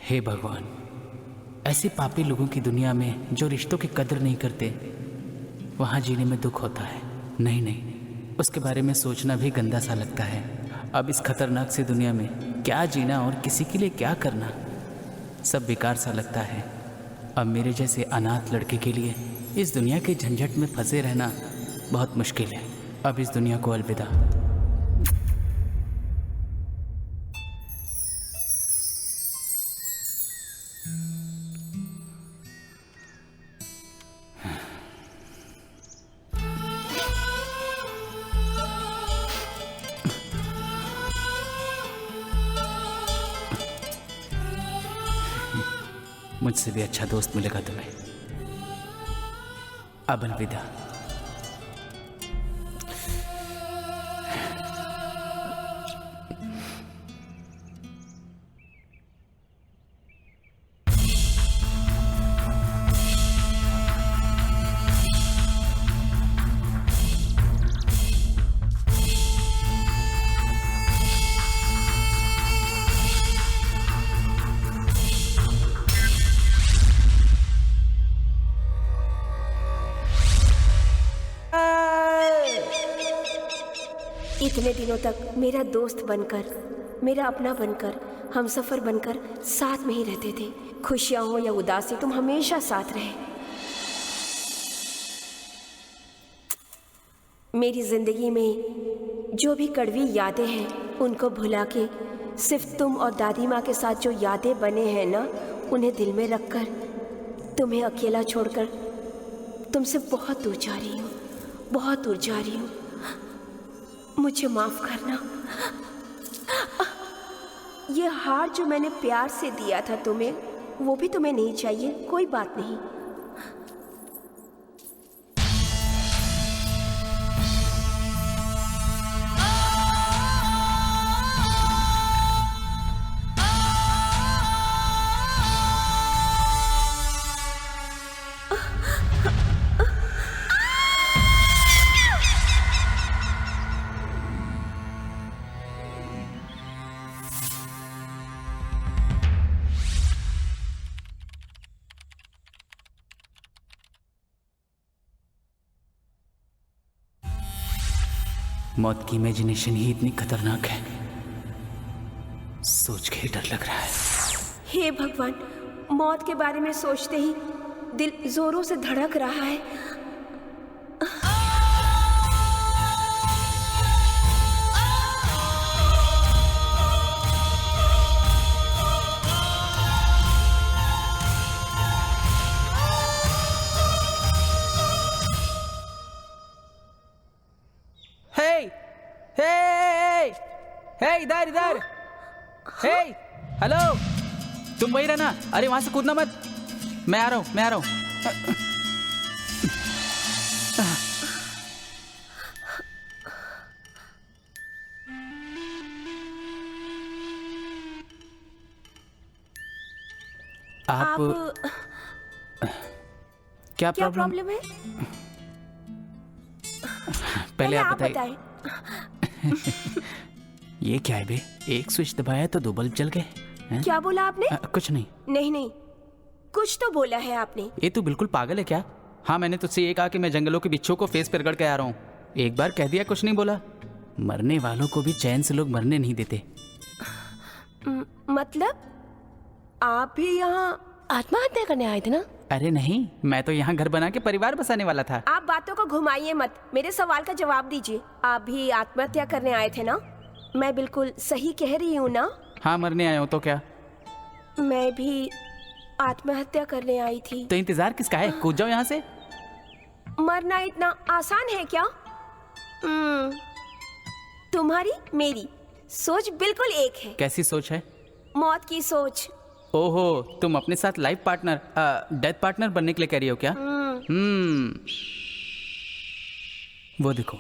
हे भगवान, ऐसे पापी लोगों की दुनिया में जो रिश्तों की कदर नहीं करते, वहाँ जीने में दुख होता है। नहीं नहीं, उसके बारे में सोचना भी गंदा सा लगता है। अब इस खतरनाक सी दुनिया में क्या जीना और किसी के लिए क्या करना, सब बेकार सा लगता है। अब मेरे जैसे अनाथ लड़के के लिए इस दुनिया के झंझट में फंसे रहना बहुत मुश्किल है। अब इस दुनिया को अलविदा। मुझसे भी अच्छा दोस्त मिलेगा तुम्हें। अब अलविदा। इतने दिनों तक मेरा दोस्त बनकर, मेरा अपना बनकर, हमसफर बनकर साथ में ही रहते थे। खुशियां हो या उदासी, तुम हमेशा साथ रहे। मेरी जिंदगी में जो भी कड़वी यादें हैं उनको भुला के सिर्फ तुम और दादी माँ के साथ जो यादें बने हैं ना, उन्हें दिल में रखकर तुम्हें अकेला छोड़कर तुमसे बहुत दूर जा रही हूँ, बहुत दूर जा रही हूँ। मुझे माफ करना। ये हार जो मैंने प्यार से दिया था तुम्हें, वो भी तुम्हें नहीं चाहिए। कोई बात नहीं। मौत की इमेजिनेशन ही इतनी खतरनाक है, सोच के ही डर लग रहा है। हे भगवान, मौत के बारे में सोचते ही दिल जोरों से धड़क रहा है। इधर इधर। हे हेलो, तुम वही रहना। अरे वहां से कूदना मत, मैं आ रहा हूं, मैं आ रहा हूं। आप क्या प्रॉब्लम है? पहले आप बताइए। ये क्या है बे? एक स्विच दबाया तो 2 बल्ब जल गए। क्या बोला आपने? कुछ नहीं। नहीं, कुछ तो बोला है आपने। ये तू बिल्कुल पागल है क्या? हाँ, मैंने तुझसे ये कहा कि मैं जंगलों के बिच्छू को फेस पे रगड़ के आ रहा हूँ। एक बार कह दिया, कुछ नहीं बोला। मरने वालों को भी चैन से लोग मरने नहीं देते। मतलब आप भी यहाँ आत्महत्या करने आए थे ना? अरे नहीं, मैं तो यहाँ घर बना के परिवार बसाने वाला था। आप बातों को घुमाइए मत, मेरे सवाल का जवाब दीजिए। आप भी आत्महत्या करने आए थे ना? मैं बिल्कुल सही कह रही हूँ ना? हाँ, मरने आया हूँ तो क्या? मैं भी आत्महत्या करने आई थी। तो इंतजार किसका है? कूद जाओ यहाँ से। मरना इतना आसान है क्या? तुम्हारी मेरी सोच बिल्कुल एक है। कैसी सोच है? मौत की सोच। ओहो, तुम अपने साथ लाइफ पार्टनर, डेथ पार्टनर बनने के लिए कह रही हो क्या? वो देखो,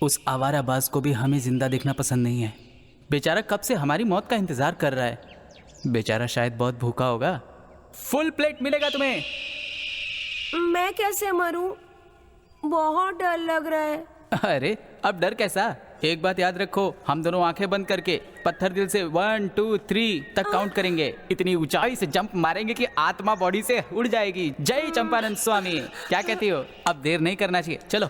उस आवाराबाज को भी हमें जिंदा देखना पसंद नहीं है। बेचारा कब से हमारी मौत का इंतजार कर रहा है। बेचारा शायद बहुत भूखा होगा। फुल प्लेट मिलेगा तुम्हें। मैं कैसे मरूं? बहुत डर लग रहा है। अरे अब डर कैसा? एक बात याद रखो, हम दोनों आंखें बंद करके पत्थर दिल से 1 2 3 तक काउंट करेंगे। इतनी ऊंचाई से जंप मारेंगे कि आत्मा बॉडी से उड़ जाएगी। जय चंपानंद स्वामी। क्या कहती हो? अब देर नहीं करना चाहिए, चलो।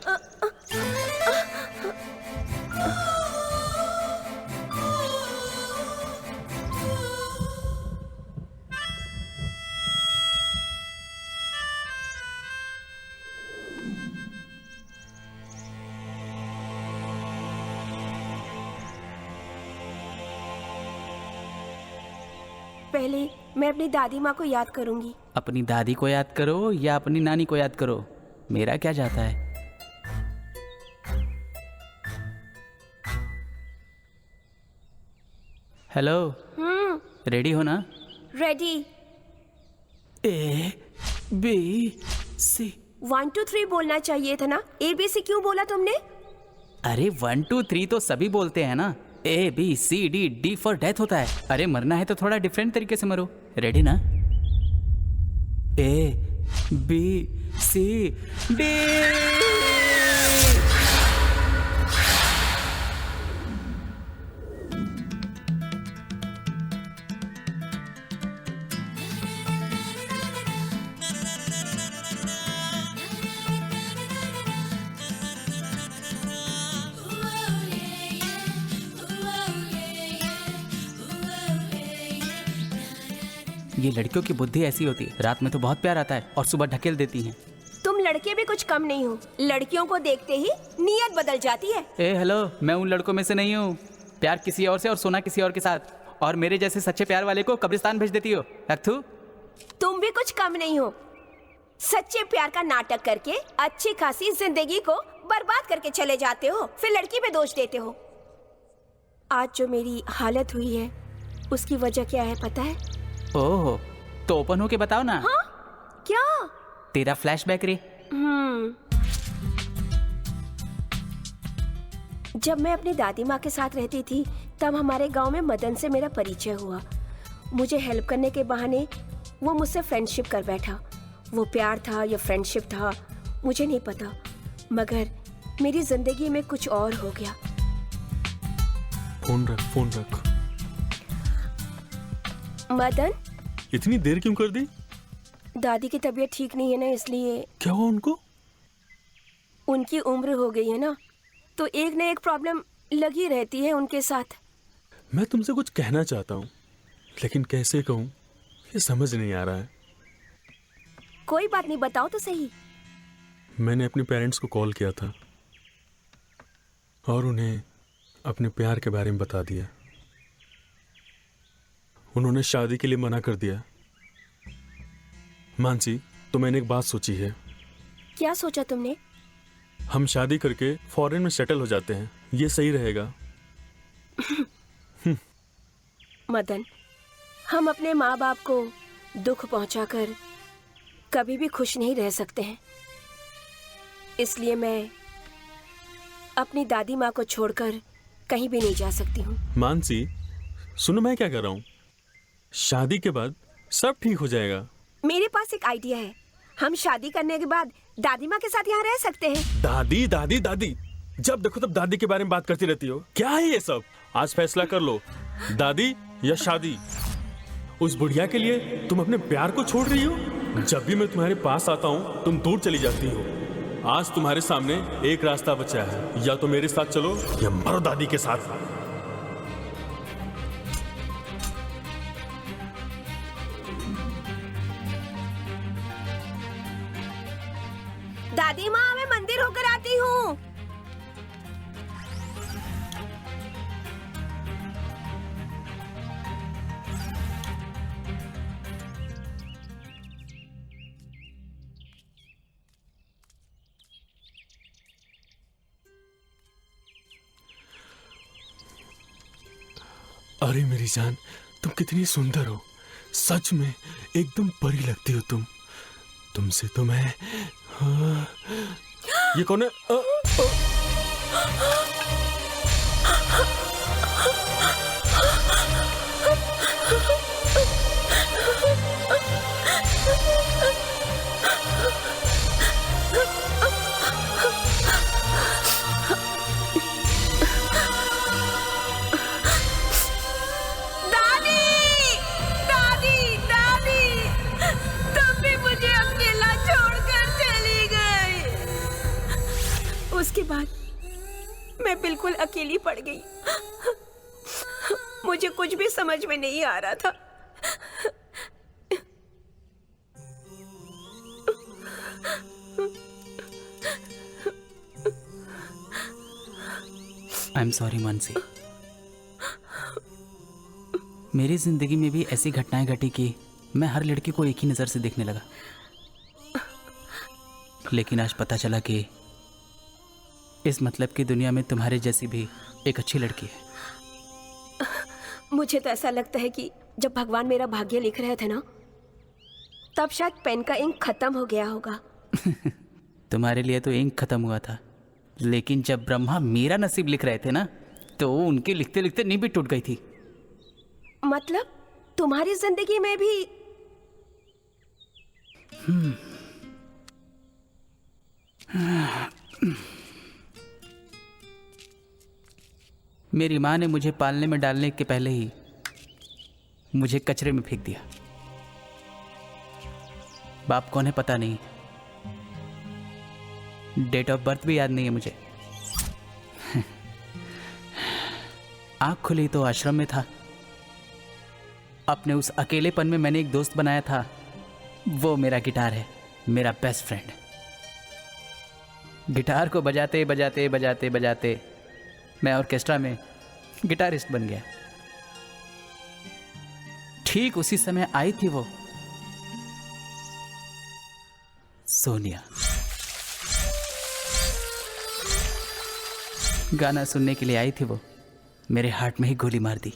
पहले मैं अपनी दादी माँ को याद करूंगी। अपनी दादी को याद करो या अपनी नानी को याद करो, मेरा क्या जाता है। हेलो, रेडी हो ना? रेडी। A B C. 1 2 3 बोलना चाहिए था ना, ABC क्यों बोला तुमने? अरे 1 2 3 तो सभी बोलते हैं ना। ABCD फॉर डेथ होता है। अरे मरना है तो थोड़ा डिफरेंट तरीके से मरो। रेडी ना? ABCD। ये लड़कियों की बुद्धि ऐसी होती है, रात में तो बहुत प्यार आता है और सुबह ढकेल देती हैं। तुम लड़के भी कुछ कम नहीं हो, लड़कियों को देखते ही नीयत बदल जाती है। हेलो, मैं उन लड़कों में से नहीं हूँ। प्यार किसी और से और सोना किसी और के साथ, और मेरे जैसे सच्चे प्यार वाले को कब्रिस्तान भेज देती हो। रखथू, तुम भी कुछ कम नहीं हो। सच्चे प्यार का नाटक करके अच्छी खासी जिंदगी को बर्बाद करके चले जाते हो, फिर लड़की पे दोष देते हो। आज जो मेरी हालत हुई है उसकी वजह क्या है पता है? ओह, तो ओपन होके बताओ ना। हाँ? क्या? तेरा फ्लैशबैक रे। जब मैं अपनी दादी माँ के साथ रहती थी तब हमारे गांव में मदन से मेरा परिचय हुआ। मुझे हेल्प करने के बहाने वो मुझसे फ्रेंडशिप कर बैठा। वो प्यार था या फ्रेंडशिप था मुझे नहीं पता, मगर मेरी जिंदगी में कुछ और हो गया। फोन रख। मदन, इतनी देर क्यों कर दी? दादी की तबीयत ठीक नहीं है ना, इसलिए। क्या हुआ उनको? उनकी उम्र हो गई है ना, तो एक न एक प्रॉब्लम लगी रहती है उनके साथ। मैं तुमसे कुछ कहना चाहता हूँ, लेकिन कैसे कहूँ ये समझ नहीं आ रहा है। कोई बात नहीं, बताओ तो सही। मैंने अपने पेरेंट्स को कॉल किया था और उन्हें अपने प्यार के बारे में बता दिया। उन्होंने शादी के लिए मना कर दिया। मानसी, तो मैंने एक बात सोची है। क्या सोचा तुमने? हम शादी करके फॉरेन में सेटल हो जाते हैं, ये सही रहेगा। मदन, हम अपने माँ बाप को दुख पहुंचाकर कभी भी खुश नहीं रह सकते हैं, इसलिए मैं अपनी दादी माँ को छोड़कर कहीं भी नहीं जा सकती हूँ। मानसी, सुनो मैं क्या कर रहा हूँ। शादी के बाद सब ठीक हो जाएगा। मेरे पास एक आइडिया है। हम शादी करने के बाद दादी माँ के साथ यहाँ रह सकते हैं। दादी दादी दादी, जब देखो तब दादी के बारे में बात करती रहती हो। क्या है ये सब? आज फैसला कर लो, दादी या शादी। उस बुढ़िया के लिए तुम अपने प्यार को छोड़ रही हो। जब भी मैं तुम्हारे पास आता हूँ तुम दूर चली जाती हो। आज तुम्हारे सामने एक रास्ता बचा है, या तो मेरे साथ चलो या मरो दादी के साथ। दादी माँ, मैं मंदिर होकर आती हूँ। अरे मेरी जान, तुम कितनी सुंदर हो। सच में एकदम परी लगती हो तुम। तुमसे तो मैं ये कौन है? मैं बिल्कुल अकेली पड़ गई। मुझे कुछ भी समझ में नहीं आ रहा था। I am sorry Mansi. मेरी जिंदगी में भी ऐसी घटनाएं घटी कि मैं हर लड़की को एक ही नज़र से देखने लगा, लेकिन आज पता चला कि इस मतलब की दुनिया में तुम्हारे जैसी भी एक अच्छी लड़की है। मुझे तो ऐसा लगता है कि जब भगवान मेरा भाग्य लिख रहे थे ना, तब शायद पेन का इंक खत्म हो गया होगा। तुम्हारे लिए तो इंक खत्म हुआ था, लेकिन जब ब्रह्मा मेरा नसीब लिख रहे थे ना, तो उनके लिखते लिखते नींद भी टूट गई थी। मतलब तुम्हारी जिंदगी में भी? मेरी माँ ने मुझे पालने में डालने के पहले ही मुझे कचरे में फेंक दिया। बाप कौन है पता नहीं, डेट ऑफ बर्थ भी याद नहीं है मुझे। आँख खुली तो आश्रम में था। अपने उस अकेलेपन में मैंने एक दोस्त बनाया था, वो मेरा गिटार है, मेरा बेस्ट फ्रेंड। गिटार को बजाते बजाते बजाते बजाते मैं ऑर्केस्ट्रा में गिटारिस्ट बन गया। ठीक उसी समय आई थी वो सोनिया। गाना सुनने के लिए आई थी वो, मेरे हार्ट में ही गोली मार दी।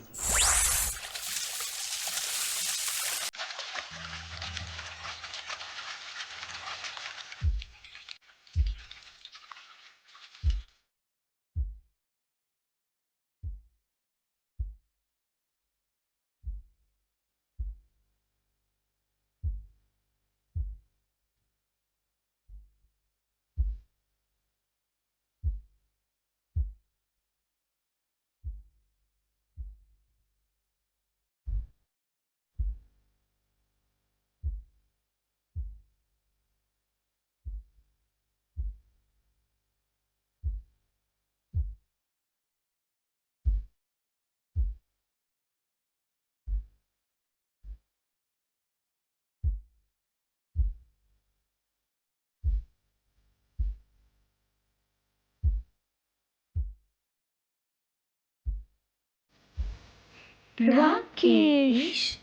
Rakesh,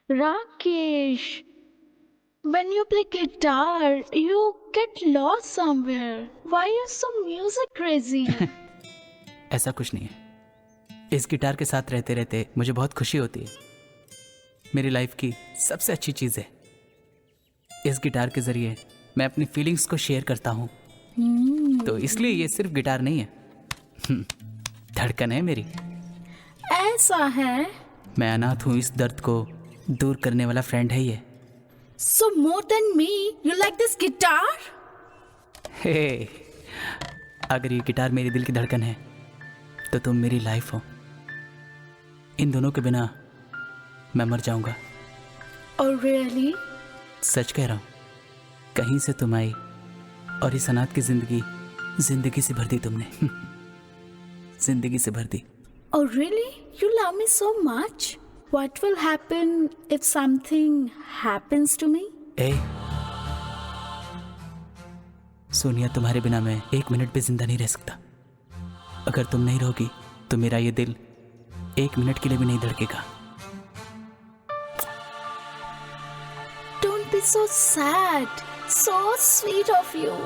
Rakesh, when you play guitar, you get lost somewhere. Why are you so music crazy? ऐसा कुछ नहीं है। इस गिटार के साथ रहते रहते मुझे बहुत खुशी होती है। मेरी लाइफ की सबसे अच्छी चीज़ है। इस गिटार के ज़रिए मैं अपनी फीलिंग्स को शेयर करता हूँ। तो इसलिए ये सिर्फ गिटार नहीं है, धड़कन है मेरी। ऐसा है? मैं अनाथ हूँ, इस दर्द को दूर करने वाला फ्रेंड है ये। So more than me, you like this guitar? हे, अगर ये गिटार मेरे दिल की धड़कन है तो तुम मेरी लाइफ हो। इन दोनों के बिना मैं मर जाऊंगा। Oh really? सच कह रहा हूँ। कहीं से तुम आई और इस अनाथ की जिंदगी से भर दी तुमने। जिंदगी से भर दी। Oh really? You love me so much? What will happen if something happens to me? ए सोनिया, तुम्हारे बिना मैं एक मिनट भी जिंदा नहीं रह सकता। अगर तुम नहीं रहोगी तो मेरा ये दिल एक मिनट के लिए भी नहीं धड़केगा। Don't be so sad. So sweet of you.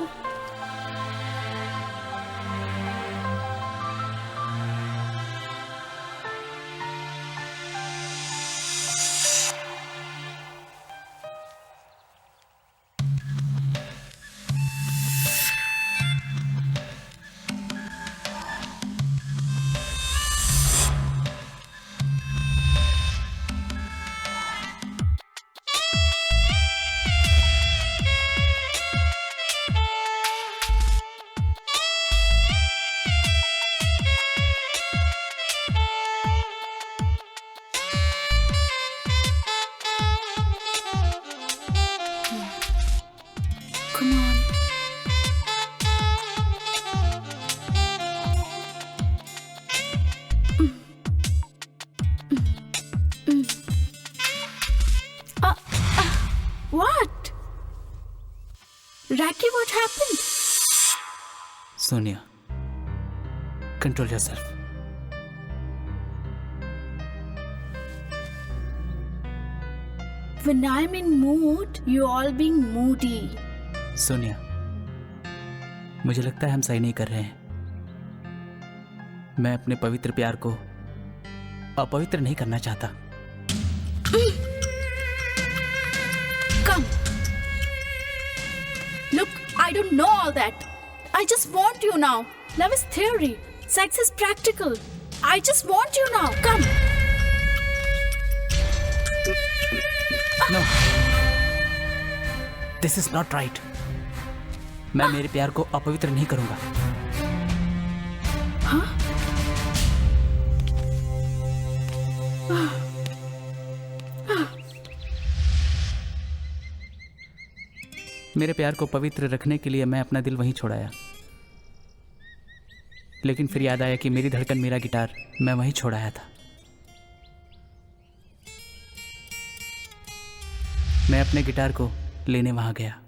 come on. What? Raki, what happened? Sonia, control yourself. When I'm in mood, you all being moody. Sonia, मुझे लगता है हम सही नहीं कर रहे हैं। मैं अपने पवित्र प्यार को अपवित्र नहीं करना चाहता। Come. Look, I don't know all that. I just want you now. Love is theory. Sex is practical. I just want you now. Come. No. This is not right. मैं मेरे प्यार को अपवित्र नहीं करूंगा। मेरे प्यार को पवित्र रखने के लिए मैं अपना दिल वहीं छोड़ाया, लेकिन फिर याद आया कि मेरी धड़कन, मेरा गिटार मैं वहीं छोड़ाया था। मैं अपने गिटार को लेने वहां गया।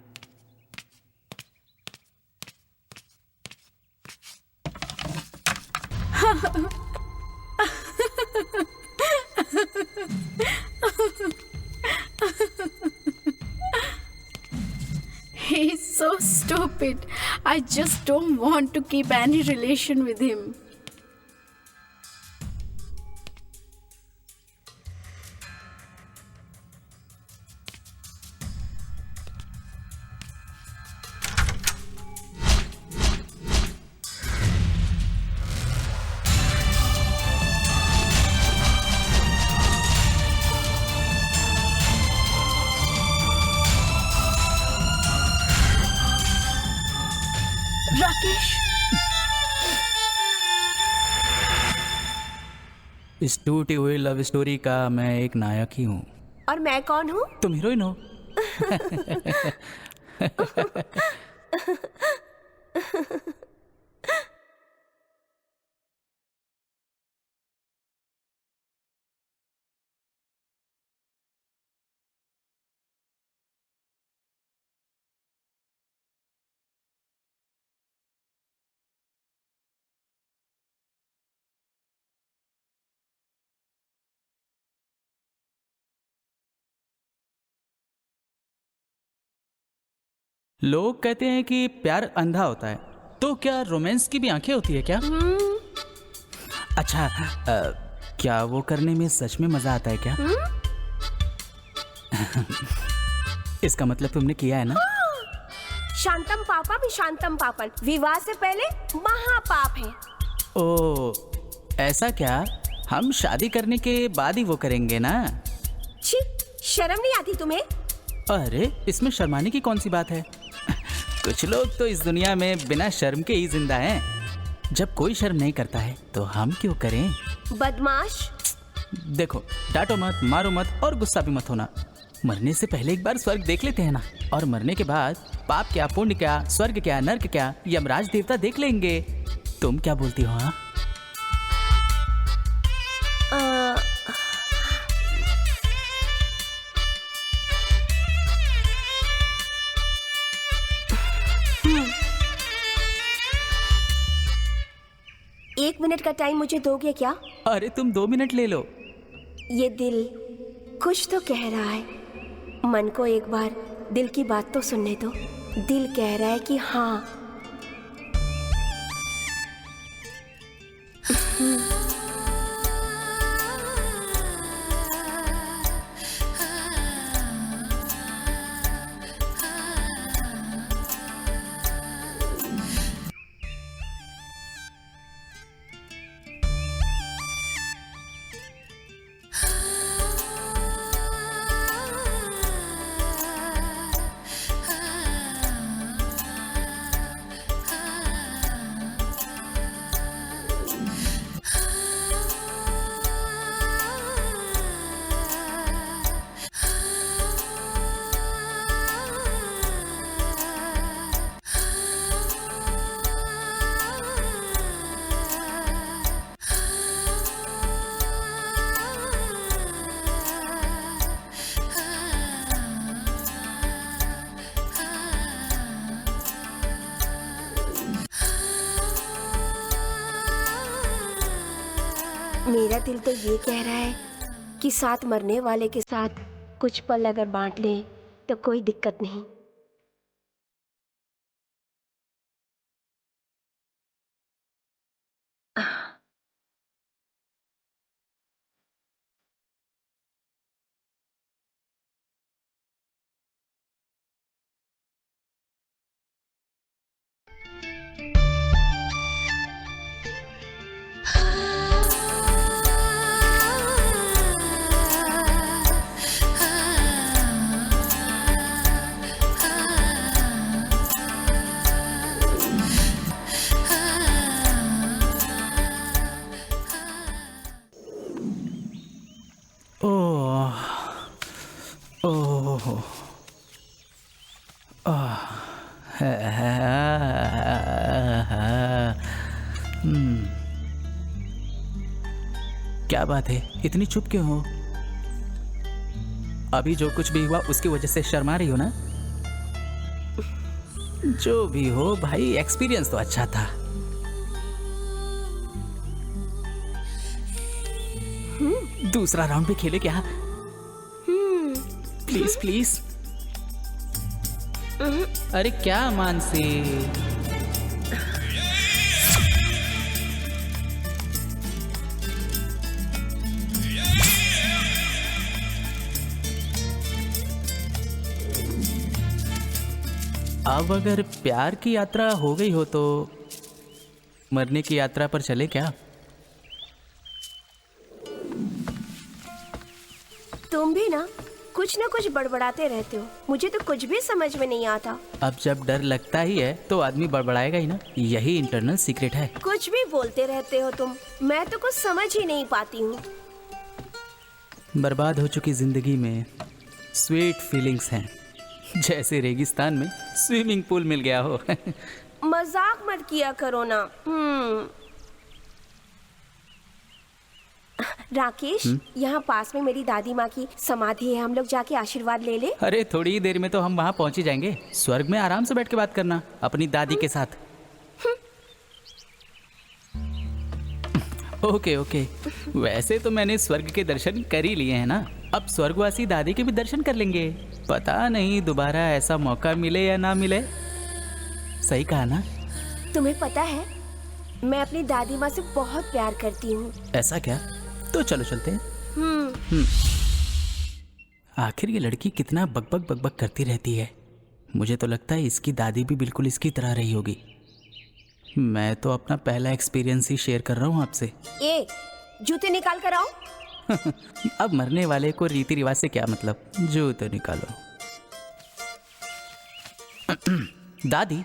He's so stupid. I just don't want to keep any relation with him. Rakesh, इस टूटी हुई लव स्टोरी का मैं एक नायक ही हूँ। और मैं कौन हूँ? तुम हीरोइन हो। लोग कहते हैं कि प्यार अंधा होता है, तो क्या रोमांस की भी आंखें होती है क्या? अच्छा, क्या वो करने में सच में मजा आता है क्या? इसका मतलब तुमने किया है ना? शांतम पापा भी शांतम पापन, विवाह से पहले महापाप है। ओ, ऐसा क्या? हम शादी करने के बाद ही वो करेंगे ना? छी, शर्म नहीं आती तुम्हें? अरे, इसमें शर्माने की कौन सी बात है? कुछ लोग तो इस दुनिया में बिना शर्म के ही जिंदा हैं। जब कोई शर्म नहीं करता है तो हम क्यों करें? बदमाश। देखो, डांटो मत, मारो मत और गुस्सा भी मत होना। मरने से पहले एक बार स्वर्ग देख लेते हैं ना, और मरने के बाद पाप क्या, पुण्य क्या, स्वर्ग क्या, नर्क क्या, यमराज देवता देख लेंगे। तुम क्या बोलती हो? हाँ, एक मिनट का टाइम मुझे दोगे क्या? अरे तुम 2 मिनट ले लो। ये दिल कुछ तो कह रहा है। मन को एक बार दिल की बात तो सुनने दो। दिल कह रहा है कि हाँ। मेरा दिल तो ये कह रहा है कि साथ मरने वाले के साथ कुछ पल अगर बांट ले तो कोई दिक्कत नहीं। ओह ओह क्या बात है, इतनी चुप क्यों हो? अभी जो कुछ भी हुआ उसकी वजह से शर्मा रही हो ना? जो भी हो भाई, एक्सपीरियंस तो अच्छा था। दूसरा राउंड भी खेले क्या? Please please. अरे क्या मानसी, अब अगर प्यार की यात्रा हो गई हो तो मरने की यात्रा पर चले क्या? तुम भी ना कुछ बड़बड़ाते रहते हो, मुझे तो कुछ भी समझ में नहीं आता। अब जब डर लगता ही है तो आदमी बड़बड़ाएगा ही ना, यही इंटरनल सीक्रेट है। कुछ भी बोलते रहते हो तुम, मैं तो कुछ समझ ही नहीं पाती हूँ। बर्बाद हो चुकी जिंदगी में स्वीट फीलिंग्स हैं, जैसे रेगिस्तान में स्विमिंग पूल मिल गया हो। मजाक मत किया करो ना। राकेश, यहाँ पास में मेरी दादी माँ की समाधि है, हम लोग जाके आशीर्वाद ले ले। अरे थोड़ी ही देर में तो हम वहाँ पहुँच ही जाएंगे। स्वर्ग में आराम से बैठ के बात करना अपनी दादी के साथ। ओके ओके, वैसे तो मैंने स्वर्ग के दर्शन कर ही लिए हैं ना, अब स्वर्गवासी दादी के भी दर्शन कर लेंगे। पता नहीं दोबारा ऐसा मौका मिले या ना मिले। सही कहा ना? तुम्हें पता है मैं अपनी दादी माँ से बहुत प्यार करती हूँ। ऐसा क्या? तो चलो चलते हैं। आखिर ये लड़की कितना बकबक बकबक करती रहती है। मुझे तो लगता है इसकी दादी भी बिल्कुल इसकी तरह रही होगी। मैं तो अपना पहला एक्सपीरियंस ही शेयर कर रहा हूँ आपसे। ए, जूते निकाल कर आओ। अब मरने वाले को रीति रिवाज से क्या मतलब, जूते निकालो। दादी,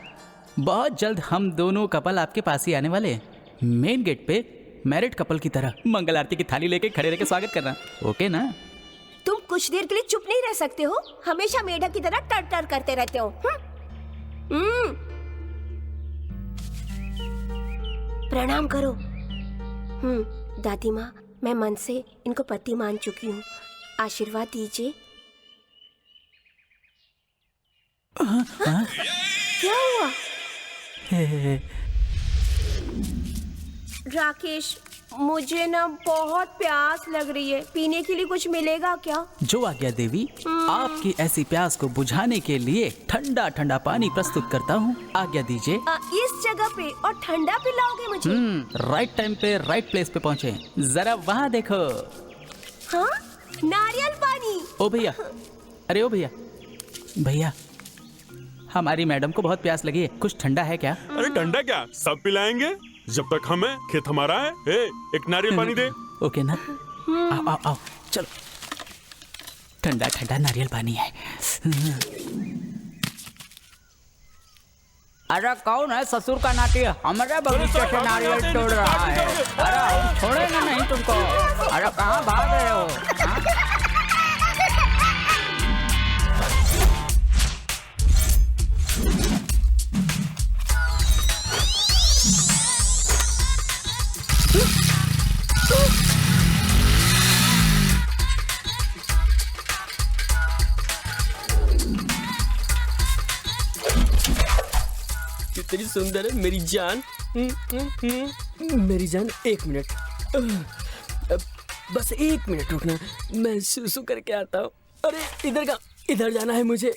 बहुत जल्द हम दोनों कपल आपके पास ही आने वाले हैं। मेन गेट पे मैरिड कपल की तरह मंगल आरती की थाली लेके खड़े रह के स्वागत करना, ओके ना? तुम कुछ देर के लिए चुप नहीं रह सकते हो? हमेशा मेढक की तरह टर टर करते रहते हो। प्रणाम करो। दादी माँ, मैं मन से इनको पति मान चुकी हूँ, आशीर्वाद दीजिए। क्या हुआ? राकेश, मुझे ना बहुत प्यास लग रही है, पीने के लिए कुछ मिलेगा क्या? जो आज्ञा देवी, आपकी ऐसी प्यास को बुझाने के लिए ठंडा ठंडा पानी प्रस्तुत करता हूँ, आज्ञा दीजिए। इस जगह पे और ठंडा पिलाओगे मुझे? राइट टाइम पे राइट प्लेस पे पहुँचे। जरा वहाँ देखो। हाँ, नारियल पानी। ओ भैया, अरे ओ भैया, भैया हमारी मैडम को बहुत प्यास लगी है, कुछ ठंडा है क्या? अरे ठंडा क्या, सब पिलाएंगे जब तक हम हैं, खेत हमारा है। एक नारियल पानी दे। ओके ना? आओ आओ आओ, चलो। ठंडा ठंडा नारियल पानी है। अरे कौन है ससुर का नाती, हमारे बगीचे से नारियल तोड़ रहा है? अरे हम छोड़ेंगे नहीं तुमको। अरे कहाँ भाग रहे हो? हाँ? कितनी सुंदर है मेरी जान। मेरी जान, एक मिनट। बस 1 मिनट रुकना, मैं सुसु करके आता हूँ। अरे इधर का, इधर जाना है मुझे।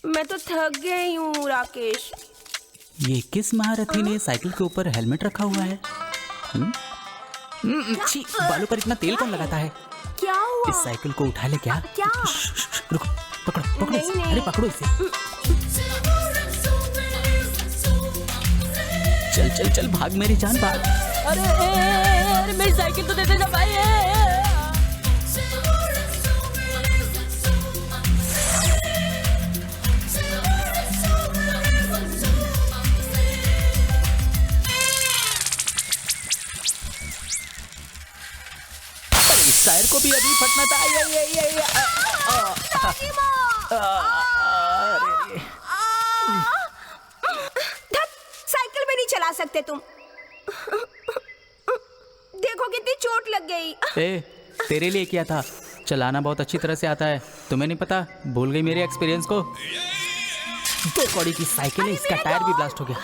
मैं तो थक गई हूँ राकेश। ये किस महारथी ने साइकिल के ऊपर हेलमेट रखा हुआ है? छी, बालों पर इतना तेल कौन लगाता है? क्या हुआ? इस साइकिल को उठा ले क्या? क्या? रुको, पकड़ो पकड़ो इसे। नहीं। अरे पकड़ो इसे। चल चल चल, भाग मेरी जान, भाग। अरे मेरी साइकिल तो दे दे ना भाई। टायर को भी अभी फटना था। साइकिल में नहीं चला सकते तुम। देखो कितनी चोट लग गई। ए, तेरे लिए किया था। चलाना बहुत अच्छी तरह से आता है, तुम्हें नहीं पता? भूल गई मेरे एक्सपीरियंस को। 2 कौड़ी की साइकिल है, इसका टायर भी ब्लास्ट हो गया।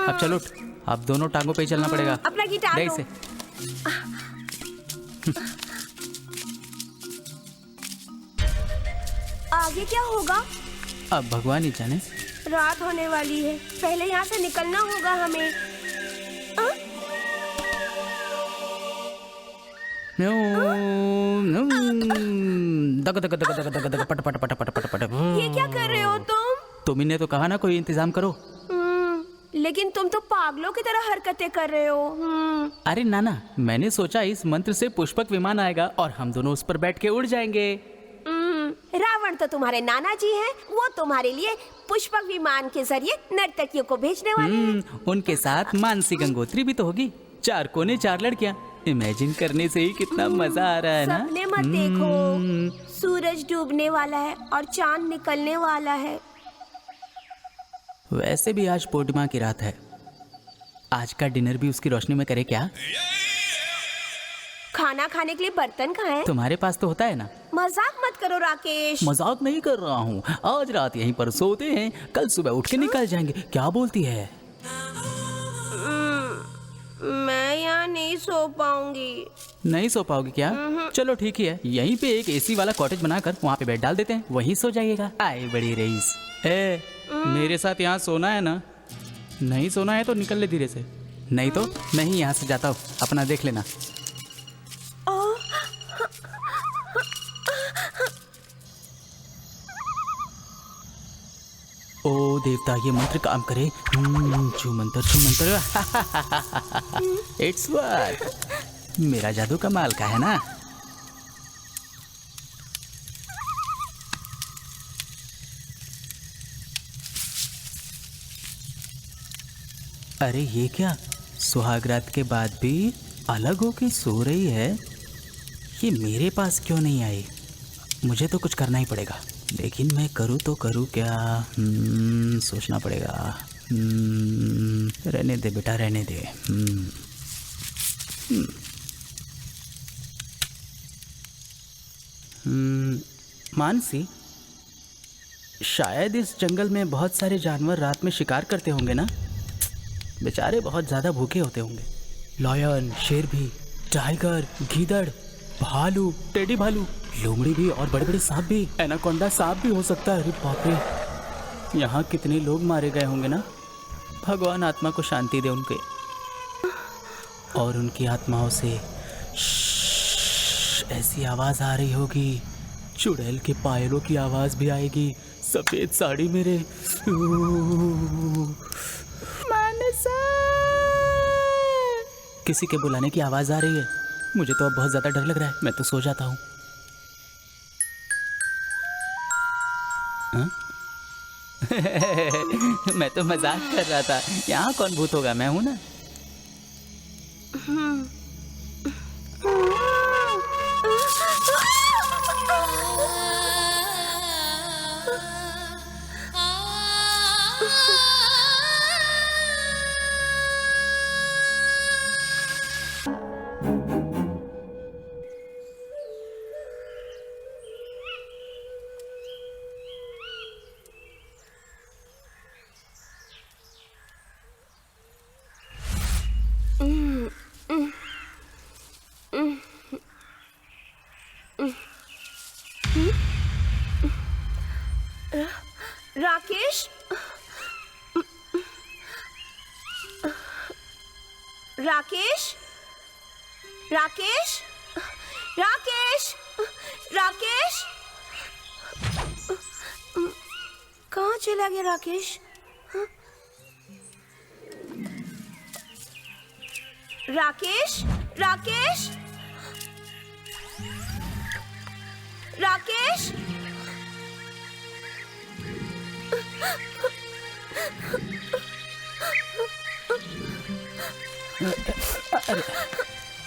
अब चलो, अब दोनों टांगों पे ही चलना पड़ेगा। अपना गिटार दे लो। इसे। आगे क्या होगा? अब भगवान ही जाने। रात होने वाली है, पहले यहाँ से निकलना होगा हमें। दग दग दग दग दग दग पट पट पट पट पट पट। ये क्या कर रहे हो तुम? तुमने तो कहा ना कोई इंतजाम करो। लेकिन तुम तो पागलों की तरह हरकतें कर रहे हो। अरे नाना, मैंने सोचा इस मंत्र से पुष्पक विमान आएगा और हम दोनों उस पर बैठ के उड़ जाएंगे। रावण तो तुम्हारे नाना जी हैं, वो तुम्हारे लिए पुष्पक विमान के जरिए नर्तकियों को भेजने वाले हैं। उनके साथ मानसी गंगोत्री भी तो होगी। 4 कोने 4 लड़कियां। इमेजिन करने से ही कितना मजा आ रहा है ना। सपने मत देखो, सूरज डूबने वाला है और चांद निकलने वाला है। वैसे भी आज पूर्णिमा की रात है। आज का डिनर भी उसकी रोशनी में करे क्या? खाना खाने के लिए बर्तन कहाँ है? तुम्हारे पास तो होता है ना। मजाक मत करो राकेश। मजाक नहीं कर रहा हूँ। आज रात यहीं पर सोते हैं, कल सुबह उठ के निकल जाएंगे। क्या बोलती है? मैं यहाँ नहीं सो पाऊंगी। नहीं सो पाओगे क्या? चलो ठीक ही है, यहीं पे एक एसी वाला कॉटेज बनाकर वहाँ पे बेड डाल देते हैं, वहीं सो जाइएगा। आए बड़ी रईस। मेरे साथ यहाँ सोना है ना? नहीं सोना है तो निकल ले धीरे से, नहीं तो मैं ही यहाँ से जाता हूँ, अपना देख लेना। ओ देवता, ये मंत्र काम करे। छू मंत्र छू मंत्र। It's work. मेरा जादू कमाल का है ना। अरे ये क्या, सुहागरात के बाद भी अलग होके सो रही है। ये मेरे पास क्यों नहीं आई? मुझे तो कुछ करना ही पड़ेगा, लेकिन मैं करूँ तो करूँ क्या? सोचना पड़ेगा। रहने दे बेटा, रहने दे। मानसी, शायद इस जंगल में बहुत सारे जानवर रात में शिकार करते होंगे ना। बेचारे बहुत ज़्यादा भूखे होते होंगे। लायन, शेर भी, टाइगर, गीदड़, भालू, टेडी भालू, लोमड़ी भी और बड़े बड़े सांप भी। एनाकोंडा सांप भी हो सकता है। अरे बाप रे, यहाँ कितने लोग मारे गए होंगे ना। भगवान आत्मा को शांति दे उनके, और उनकी आत्माओं से ऐसी आवाज आ रही होगी, चुड़ैल के पायलों की आवाज भी आएगी। सफेद साड़ी मेरे। किसी के बुलाने की आवाज आ रही है। मुझे तो अब बहुत ज्यादा डर लग रहा है, मैं तो सो जाता हूँ। मैं तो मजाक कर रहा था। यहाँ कौन भूत होगा, मैं हूं ना। राकेश, राकेश, राकेश, राकेश, राकेश, कहाँ चला गया राकेश? राकेश, राकेश, राकेश,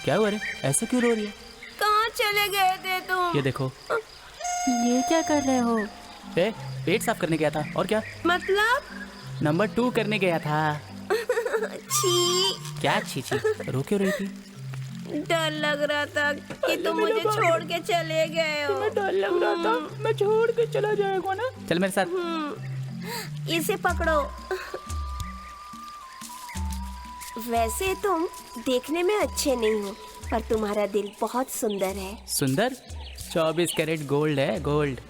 क्या हुआ रे? ऐसे क्यों रो रही है? कहाँ चले गए थे तुम? ये देखो। ये क्या कर रहे हो? पेट साफ करने गया था। और क्या? मतलब? नंबर 2 करने गया था। छी, क्या छी छी? रो क्यों रही थी? डर लग रहा था कि तुम मुझे छोड़ के चले गए हो। डर लग रहा था मैं छोड़ के चला जाएगा ना। चल मेरे साथ। इसे पकड़ो। वैसे तुम देखने में अच्छे नहीं हो, पर तुम्हारा दिल बहुत सुंदर है। सुंदर? 24 कैरेट गोल्ड है, गोल्ड।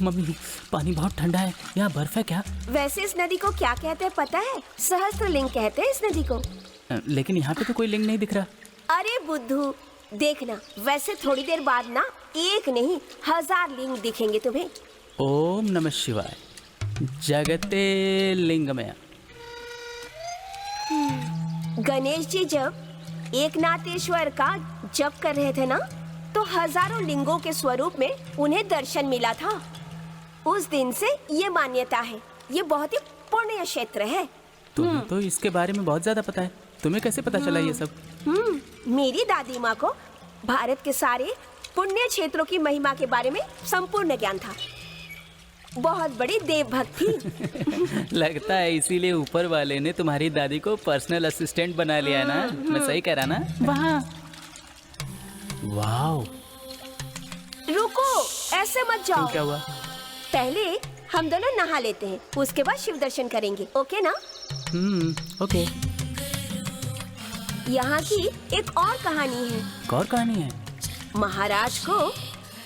मम्मी, पानी बहुत ठंडा है। यहाँ बर्फ है क्या? वैसे इस नदी को क्या कहते हैं पता है? सहस्त्रलिंग कहते हैं इस नदी को। लेकिन यहाँ पे तो कोई लिंग नहीं दिख रहा। अरे बुद्धू, देखना, वैसे थोड़ी देर बाद ना एक नहीं 1000 लिंग दिखेंगे तुम्हें। ओम नमः शिवाय। जगते लिंगमय। गणेश जी जब एकनाथेश्वर का जप कर रहे थे ना, तो हजारों लिंगों के स्वरूप में उन्हें दर्शन मिला था। उस दिन से ये मान्यता है, ये बहुत ही पुण्य क्षेत्र है। तुम्हें तो इसके बारे में बहुत ज्यादा पता है। तुम्हें कैसे पता चला ये सब? मेरी दादी माँ को भारत के सारे पुण्य क्षेत्रों की महिमा के बारे में संपूर्ण ज्ञान था। बहुत बड़ी देवभक्त थी। लगता है इसीलिए ऊपर वाले ने तुम्हारी दादी को पर्सनल असिस्टेंट बना लिया ना। मैं सही कह रहा ना? वहाँ वाओ। रुको, ऐसे मत जाओ। क्या हुआ? पहले हम दोनों नहा लेते हैं, उसके बाद शिव दर्शन करेंगे। ओके ना? ओके। यहाँ की एक और कहानी है। और कहानी है? महाराज को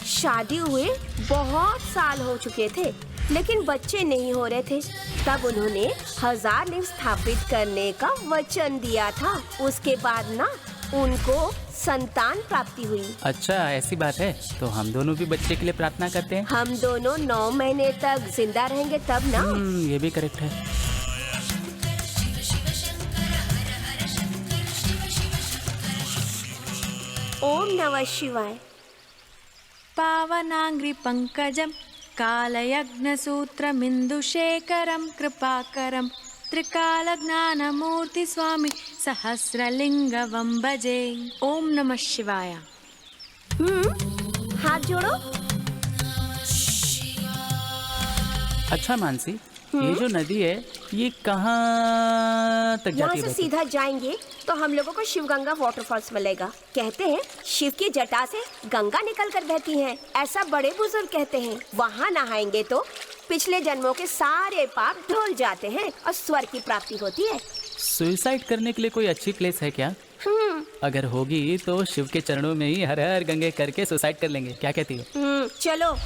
शादी हुए बहुत साल हो चुके थे, लेकिन बच्चे नहीं हो रहे थे। तब उन्होंने 1000 लिंग स्थापित करने का वचन दिया था। उसके बाद ना उनको संतान प्राप्ति हुई। अच्छा, ऐसी बात है। तो हम दोनों भी बच्चे के लिए प्रार्थना करते हैं। हम दोनों 9 महीने तक जिंदा रहेंगे तब ना। ये भी करेक्ट है। ओम नमः शिवाय। पावनाङ्घ्रिपङ्कजं कालयज्ञसूत्रमिन्दुशेखरं कृपाकरं त्रिकालज्ञानमूर्तिस्वामी सहस्रलिङ्गं भजे। ओम नमः शिवाय। हाथ जोड़ो। अच्छा मानसी, ये जो नदी है ये कहाँ तक यहाँ जाती से है? सीधा जाएंगे तो हम लोगों को शिवगंगा वाटरफॉल्स मिलेगा। कहते हैं शिव की जटा से गंगा निकल कर बहती है, ऐसा बड़े बुजुर्ग कहते हैं। वहाँ नहाएंगे तो पिछले जन्मों के सारे पाप धुल जाते हैं और स्वर्ग की प्राप्ति होती है। सुसाइड करने के लिए कोई अच्छी प्लेस है क्या? अगर होगी तो शिव के चरणों में ही हर हर गंगे करके सुसाइड कर लेंगे। क्या कहती हो? चलो।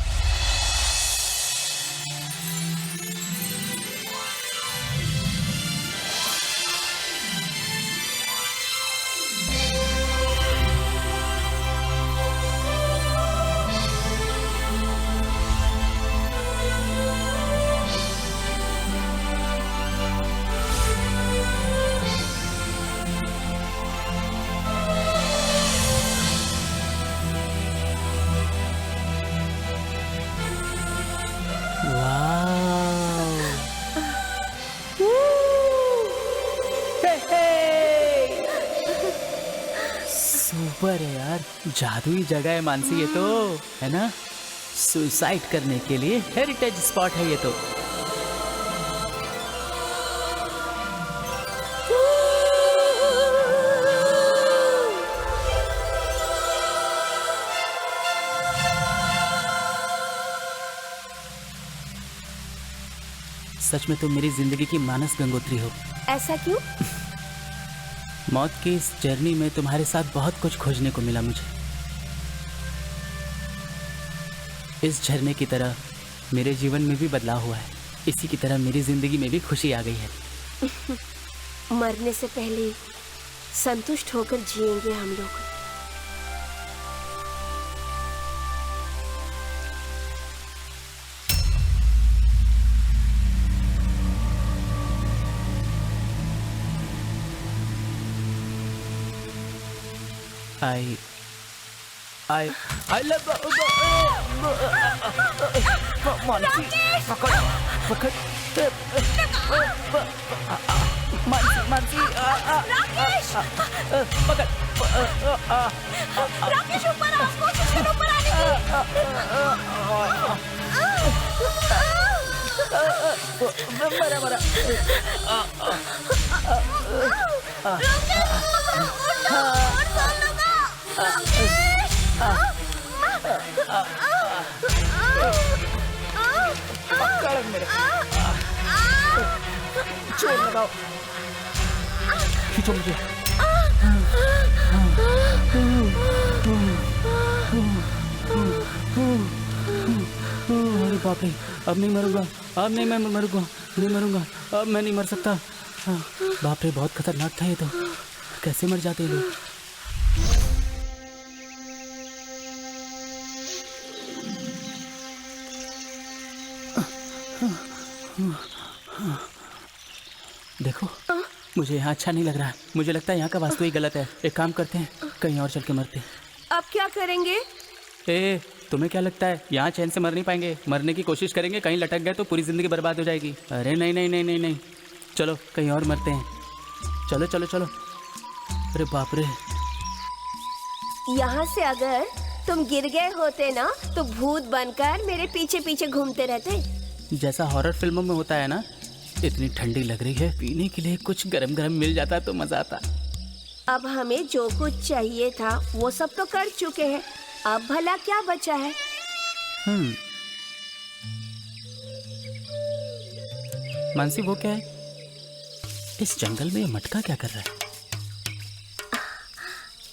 सुपर है यार, जादुई जगह है मानसी ये तो, है ना? सुसाइड करने के लिए हेरिटेज स्पॉट है ये तो। सच में तुम मेरी जिंदगी की मानस गंगोत्री हो। ऐसा क्यों? मौत की इस जर्नी में तुम्हारे साथ बहुत कुछ खोजने को मिला मुझे। इस झरने की तरह मेरे जीवन में भी बदलाव हुआ है। इसी की तरह मेरी जिंदगी में भी खुशी आ गई है। मरने से पहले संतुष्ट होकर जिएंगे हम लोग। I love मानसी, पकड़ पकड़ मानसी पकड़। राकेश ऊपर आओ, कोशिश करो ऊपर आने की। मरा मरा। पकड़ मेरे, जोर लगाओ, खींचो मुझे। अरे बाप रे, अब नहीं मरूंगा, अब नहीं मैं मरूंगा, नहीं मरूंगा, अब मैं नहीं मर सकता। बाप रे, बहुत खतरनाक था ये तो। कैसे मर जाते लोग। देखो, मुझे यहाँ अच्छा नहीं लग रहा है। मुझे लगता है यहाँ का वास्तु ही गलत है। एक काम करते हैं, कहीं और चल के मरते हैं। अब क्या करेंगे? ए, तुम्हें क्या लगता है यहाँ चैन से मर नहीं पाएंगे? मरने की कोशिश करेंगे, कहीं लटक गए तो पूरी जिंदगी बर्बाद हो जाएगी। अरे नहीं नहीं नहीं नहीं नहीं, चलो कहीं और मरते हैं। चलो चलो चलो। अरे बाप रे, यहाँ से अगर तुम गिर गए होते ना तो भूत बनकर मेरे पीछे पीछे घूमते रहते। जैसा हॉरर फिल्मों में होता है ना। इतनी ठंडी लग रही है, पीने के लिए कुछ गरम गरम मिल जाता तो मजा आता। अब हमें जो कुछ चाहिए था वो सब तो कर चुके हैं, अब भला क्या बचा है? मानसी, वो क्या है इस जंगल में? ये मटका क्या कर रहा है?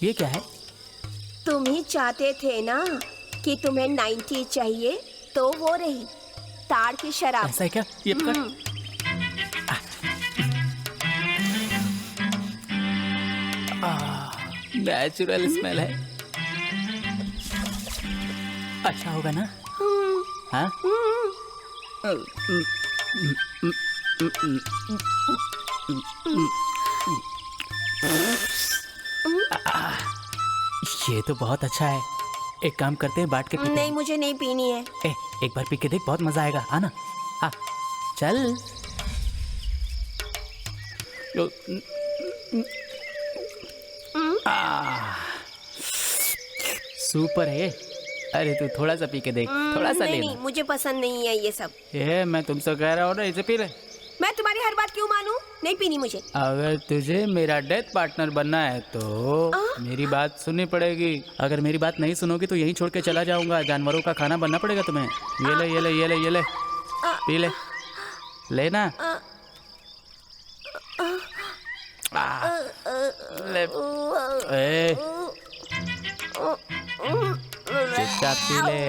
ये क्या है? तुम ही चाहते थे ना कि तुम्हें 90 चाहिए, तो वो रही ताड़ की शराब। ऐसा है क्या? ये पकड़। नेचुरल स्मेल है, अच्छा होगा ना? हाँ? ये तो बहुत अच्छा है। एक काम करते हैं, बांट के पीते हैं। नहीं, मुझे नहीं पीनी है। एक बार पी के देख, बहुत मजा आएगा। आना, हाँ चल। सुपर है। अरे तू थोड़ा सा पी के देख, थोड़ा सा नहीं, लेना। नहीं, मुझे पसंद नहीं है ये सब। ये मैं तुमसे कह रहा हूँ ना, इसे पी ले। मैं तुम्हारी हर बात क्यों मानूं? नहीं पीनी मुझे। अगर तुझे मेरा डेथ पार्टनर बनना है तो मेरी बात सुननी पड़ेगी। अगर मेरी बात नहीं सुनोगी तो यहीं छोड़ के चला जाऊंगा। जानवरों का खाना बनना पड़ेगा तुम्हें। ये ले ये ले ये ले ये ले, पी ले, लेना। ले, चुपचाप पी ले।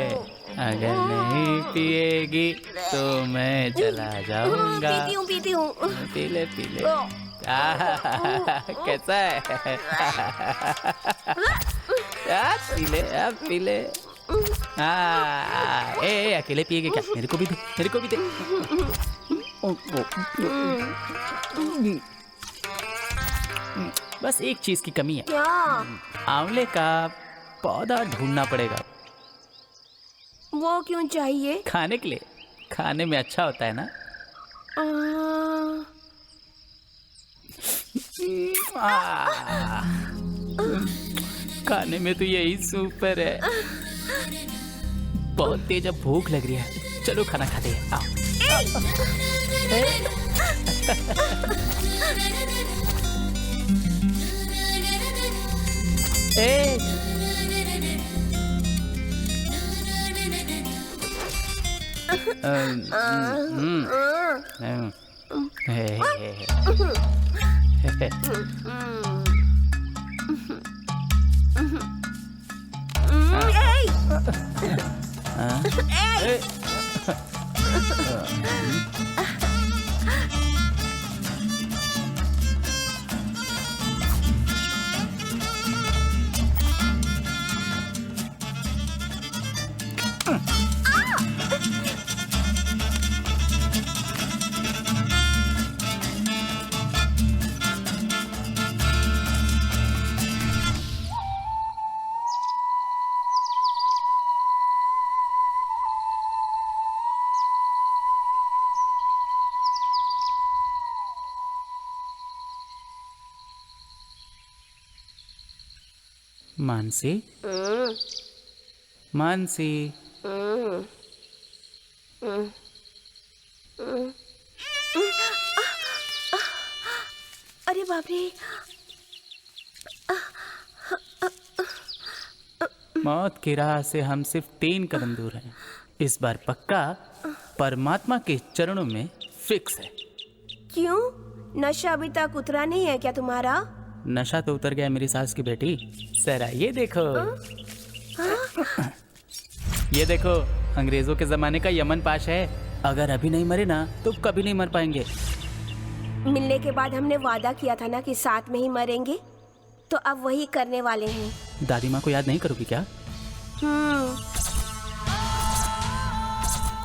अगर नहीं पिएगी तो मैं चला जाऊंगा। पीती हूँ। पी ले पी ले। कैसा है? पी ले, अब पी ले। ए, अकेले पिएगे क्या? मेरे को भी दे, मेरे को भी दे। बस एक चीज की कमी है। क्या? आंवले का पौधा ढूंढना पड़ेगा। वो क्यों चाहिए? खाने के लिए, खाने में अच्छा होता है ना। खाने में तो यही सुपर है। बहुत तेज अब भूख लग रही है, चलो खाना खाते हैं। आओ। मानसी, मानसी, अरे बाप रे, मौत की राह से हम सिर्फ 3 कदम दूर हैं। इस बार पक्का परमात्मा के चरणों में फिक्स है। क्यों? नशा अभी तक उतरा नहीं है क्या तुम्हारा? नशा तो उतर गया मेरी सास की बेटी। जरा ये देखो, ये देखो, अंग्रेजों के जमाने का यमन पाश है। अगर अभी नहीं मरे ना तो कभी नहीं मर पाएंगे। मिलने के बाद हमने वादा किया था ना कि साथ में ही मरेंगे, तो अब वही करने वाले हैं। दादी माँ को याद नहीं करोगी क्या?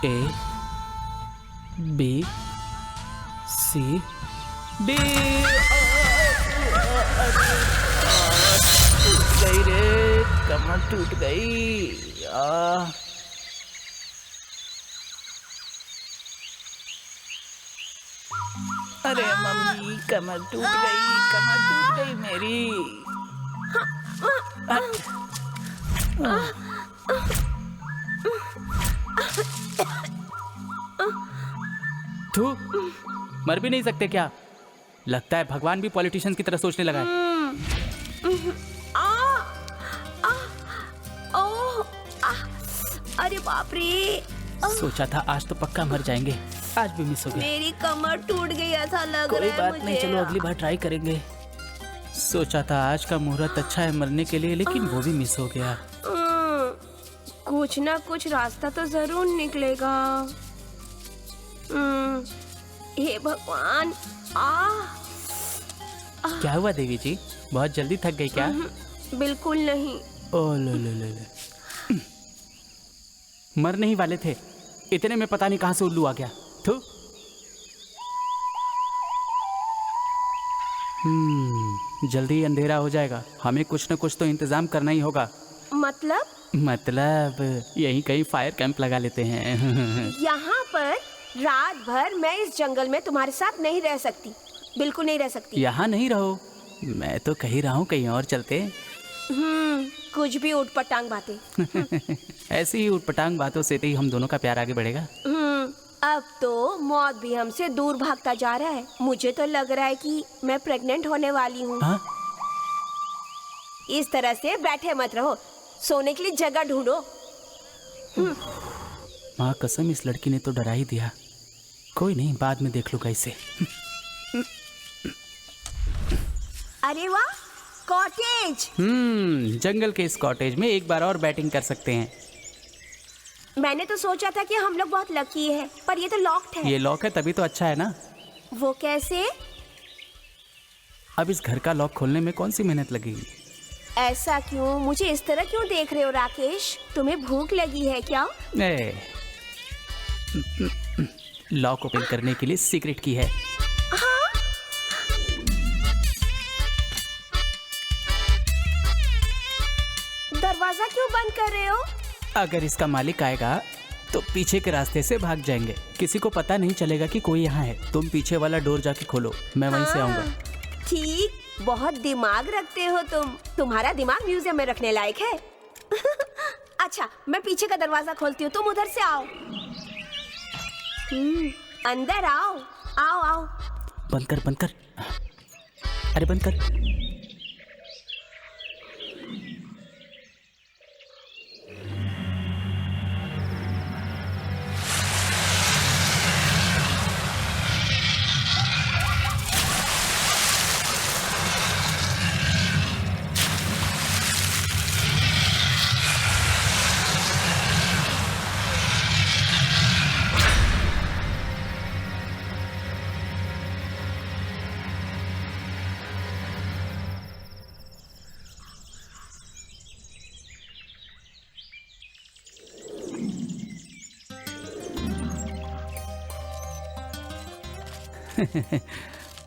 A B C D। टूट गई रे, कमर टूट गई। अरे मम्मी, कमर टूट गई मेरी। तू मर भी नहीं सकते क्या? लगता है भगवान भी पॉलिटिशियंस की तरह सोचने लगा है। अरे बाप रे, सोचा था आज तो पक्का मर जाएंगे, आज भी मिस हो गया। मेरी कमर टूट गई ऐसा लग कोई रहा है बात मुझे। नहीं, चलो अगली बार ट्राई करेंगे। सोचा था आज का मुहूर्त अच्छा है मरने के लिए, लेकिन वो भी मिस हो गया। कुछ ना कुछ रास्ता तो जरूर निकलेगा। हे भगवान। क्या हुआ देवी जी, बहुत जल्दी थक गई क्या? बिल्कुल नहीं। ओ लो लो लो लो। मरने ही वाले थे, इतने में पता नहीं कहां से उल्लू आ गया। थू। जल्दी अंधेरा हो जाएगा, हमें कुछ न कुछ तो इंतजाम करना ही होगा। मतलब यहीं कहीं फायर कैंप लगा लेते हैं। यहाँ पर रात भर मैं इस जंगल में तुम्हारे साथ नहीं रह सकती, बिल्कुल नहीं रह सकती। यहाँ नहीं रहो, मैं तो कह रहा हूँ कहीं और चलते। कुछ भी उठपटांग बातें। ऐसी ही उठपटांग बातों से ही हम दोनों का प्यार आगे बढ़ेगा। अब तो मौत भी हमसे दूर भागता जा रहा है। मुझे तो लग रहा है कि मैं प्रेग्नेंट होने वाली हूँ। इस तरह से बैठे मत रहो, सोने के लिए जगह ढूंढो। माँ कसम, इस लड़की ने तो डरा ही दिया। कोई नहीं, बाद में देख लूंगा इसे। अरे वाह, कॉटेज। जंगल के इस कॉटेज में एक बार और बैटिंग कर सकते हैं। मैंने तो सोचा था कि हम लोग बहुत लकी हैं, पर ये तो लॉक्ड है। ये लॉक है तभी तो अच्छा है ना। वो कैसे? अब इस घर का लॉक खोलने में कौन सी मेहनत लगेगी? ऐसा क्यों? मुझे इस तरह क्यों देख रहे हो राकेश? तुम्हें भूख लगी है क्या? लॉक ओपन करने के लिए सीक्रेट की है। दरवाजा क्यों बंद कर रहे हो? अगर इसका मालिक आएगा तो पीछे के रास्ते से भाग जाएंगे, किसी को पता नहीं चलेगा कि कोई यहाँ है। तुम पीछे वाला डोर जाके खोलो, मैं वहीं से आऊंगा। ठीक, बहुत दिमाग रखते हो तुम। तुम्हारा दिमाग म्यूजियम में रखने लायक है। अच्छा, मैं पीछे का दरवाजा खोलती हूँ, तुम उधर से आओ। अंदर आओ, आओ आओ। बंद कर, बंद कर। अरे बंद कर।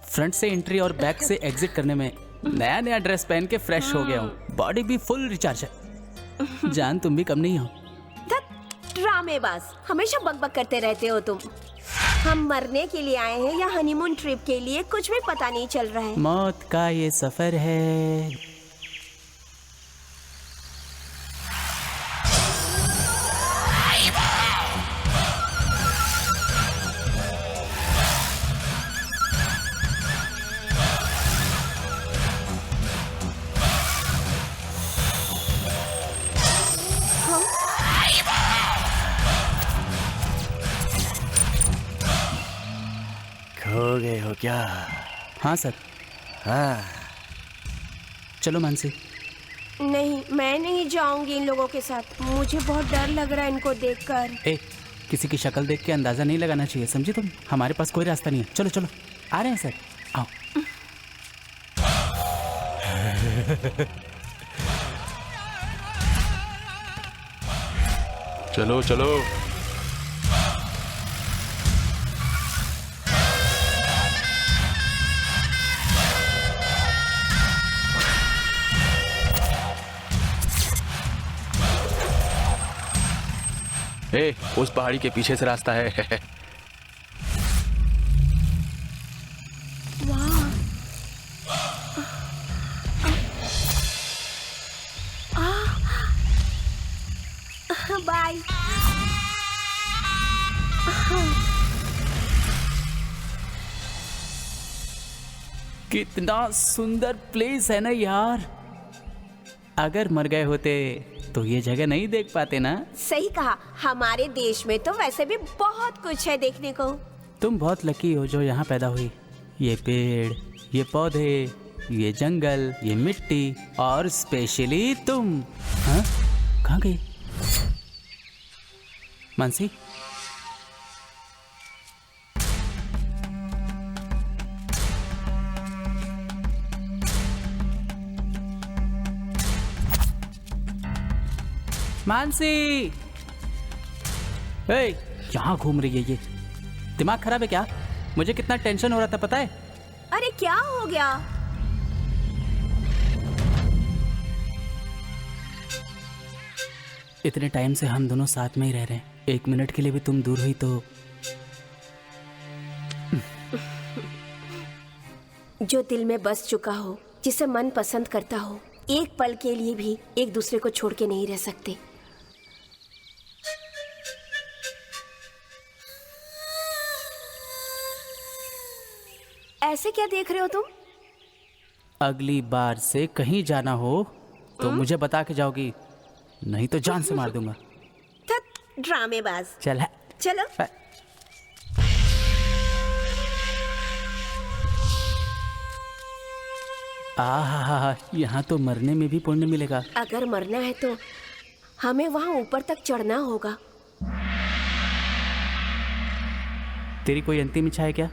फ्रंट से एंट्री और बैक से एग्जिट करने में नया नया ड्रेस पहन के फ्रेश हो गया हूँ। बॉडी भी फुल रिचार्ज है। जान तुम भी कम नहीं हो। ड्रामेबाज, हमेशा बकबक करते रहते हो तुम। हम मरने के लिए आए हैं या हनीमून ट्रिप के लिए, कुछ भी पता नहीं चल रहा है। मौत का ये सफर है। हो क्या? हाँ सर। हाँ। चलो मानसी। नहीं, मैं नहीं जाऊंगी इन लोगों के साथ। मुझे बहुत डर लग रहा है इनको देखकर। ए, किसी की शक्ल देख के अंदाजा नहीं लगाना चाहिए, समझी तुम? हमारे पास कोई रास्ता नहीं है। चलो चलो, आ रहे हैं सर, आओ। चलो चलो। उस पहाड़ी के पीछे से रास्ता है। बाय। कितना सुंदर प्लेस है ना यार। अगर मर गए होते तो ये जगह नहीं देख पाते ना। सही कहा। हमारे देश में तो वैसे भी बहुत कुछ है देखने को। तुम बहुत लकी हो जो यहाँ पैदा हुई। ये पेड़, ये पौधे, ये जंगल, ये मिट्टी और स्पेशली तुम। हाँ, कहाँ गई मानसी? मानसी, यहाँ घूम रही है ये? दिमाग खराब है क्या? मुझे कितना टेंशन हो रहा था पता है? अरे क्या हो गया? इतने टाइम से हम दोनों साथ में ही रह रहे हैं, एक मिनट के लिए भी तुम दूर हुई तो। जो दिल में बस चुका हो, जिसे मन पसंद करता हो, एक पल के लिए भी एक दूसरे को छोड़ के नहीं रह सकते। ऐसे क्या देख रहे हो तुम? अगली बार से कहीं जाना हो तो मुझे बता के जाओगी, नहीं तो जान से मार दूंगा। ड्रामेबाज। चल है। चलो। आहा, यहाँ तो मरने में भी पुण्य मिलेगा। अगर मरना है तो हमें वहाँ ऊपर तक चढ़ना होगा। तेरी कोई अंतिम इच्छा है क्या?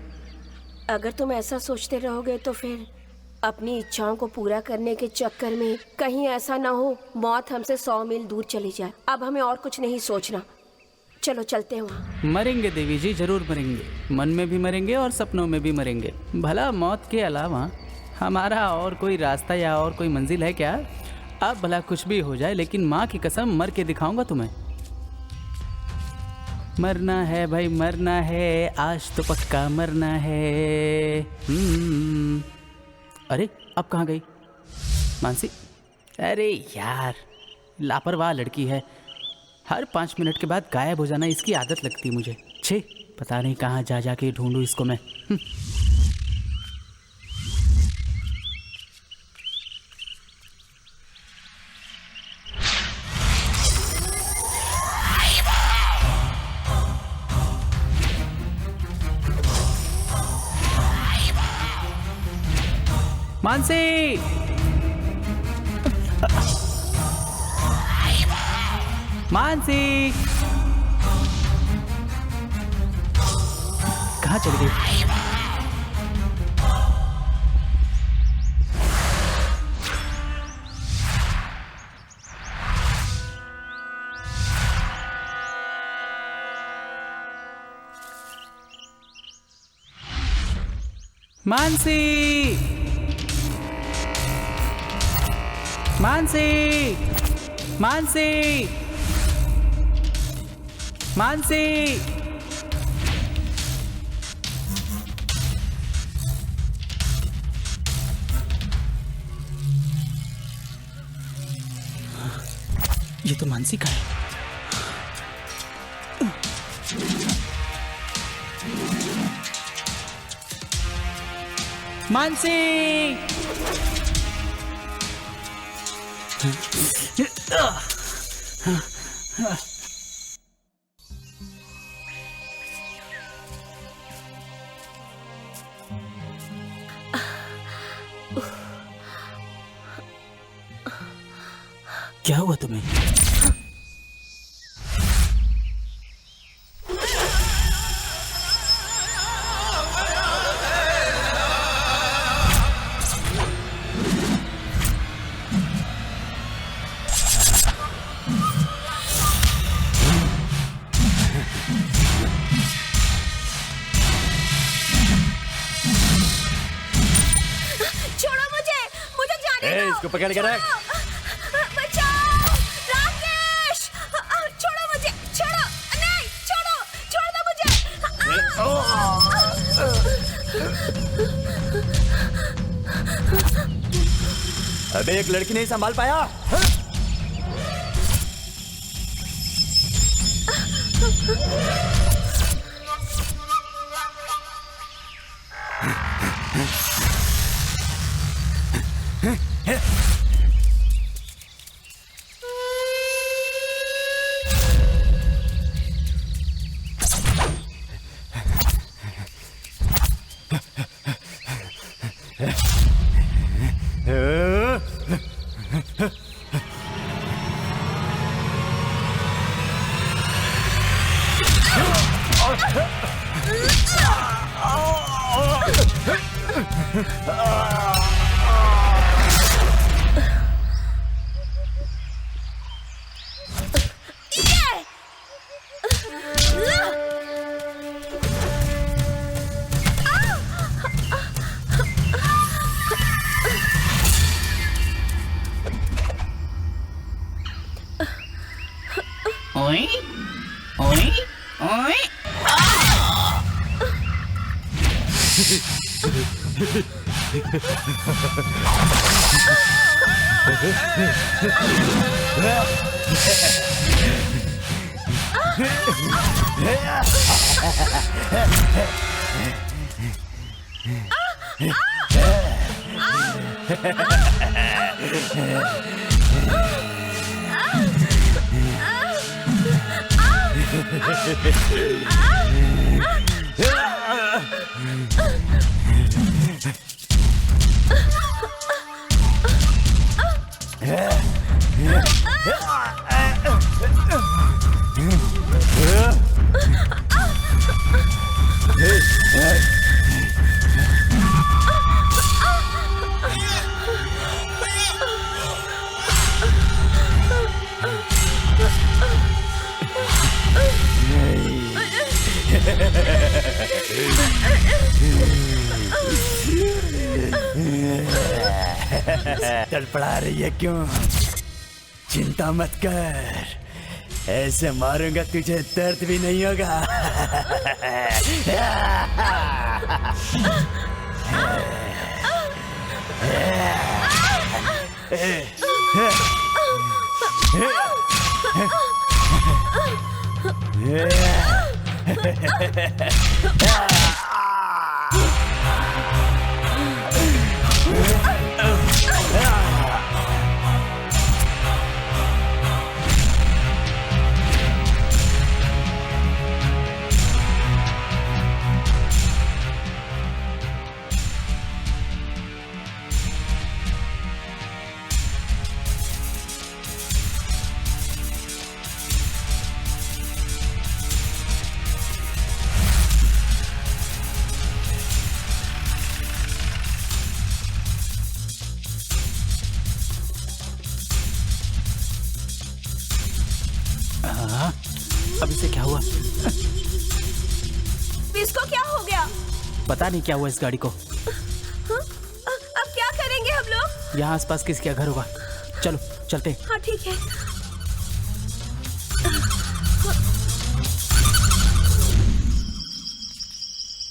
अगर तुम ऐसा सोचते रहोगे तो फिर अपनी इच्छाओं को पूरा करने के चक्कर में कहीं ऐसा ना हो मौत हमसे 100 मील दूर चली जाए। अब हमें और कुछ नहीं सोचना। चलो चलते हैं वहाँ। मरेंगे देवी जी, जरूर मरेंगे। मन में भी मरेंगे और सपनों में भी मरेंगे। भला मौत के अलावा हमारा और कोई रास्ता या और कोई मंजिल है क्या? अब भला कुछ भी हो जाए, लेकिन माँ की कसम मर के दिखाऊंगा तुम्हें। मरना है भाई, मरना है, आज तो पक्का मरना है। अरे अब कहाँ गई मानसी? अरे यार, लापरवाह लड़की है। हर 5 मिनट के बाद गायब हो जाना इसकी आदत लगती है मुझे। छे, पता नहीं कहाँ जा जाके ढूंढूं इसको मैं। मानसी, मानसी, कहाँ चली गई? मानसी, मानसी, मानसी, मानसी, ये तो मानसी का है। मानसी, क्या हुआ तुम्हें? छोड़ो मुझे, मुझे जाने दो। इसको पकड़ के रख। बचाओ, राकेश, छोड़ो मुझे, छोड़ो, नहीं, छोड़ो, छोड़ दो मुझे। अबे एक लड़की नहीं संभाल पाया। ओए ओए ओए तड़पड़ा रही है क्यों? चिंता मत कर, ऐसे मारूंगा तुझे दर्द भी नहीं होगा। अब इसे क्या हुआ? इसको क्या हो गया? पता नहीं क्या हुआ इस गाड़ी को। अब क्या करेंगे हम लोग? यहाँ आसपास किसी का घर होगा, चलो चलते। हाँ ठीक है।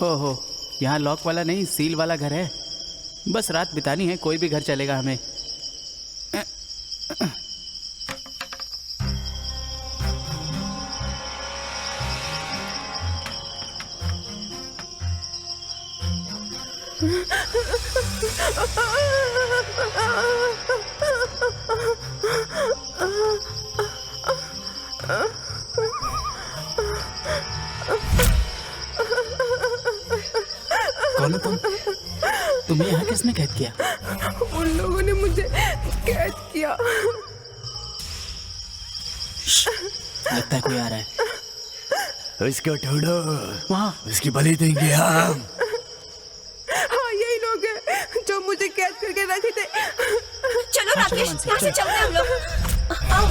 ओहो, यहाँ लॉक वाला नहीं सील वाला घर है। बस रात बितानी है, कोई भी घर चलेगा हमें। कौन हो तुम? तुम्हें यहाँ किसने कैद किया? उन लोगों ने मुझे कैद किया। लगता है कोई आ रहा है। उसको ढूंढो, वहाँ उसकी बलि देंगे हम। हाँ, यही लोग हैं जो मुझे कैद करके रखे थे। चलो राकेश, यहाँ से चलते हैं हम लोग। आओ।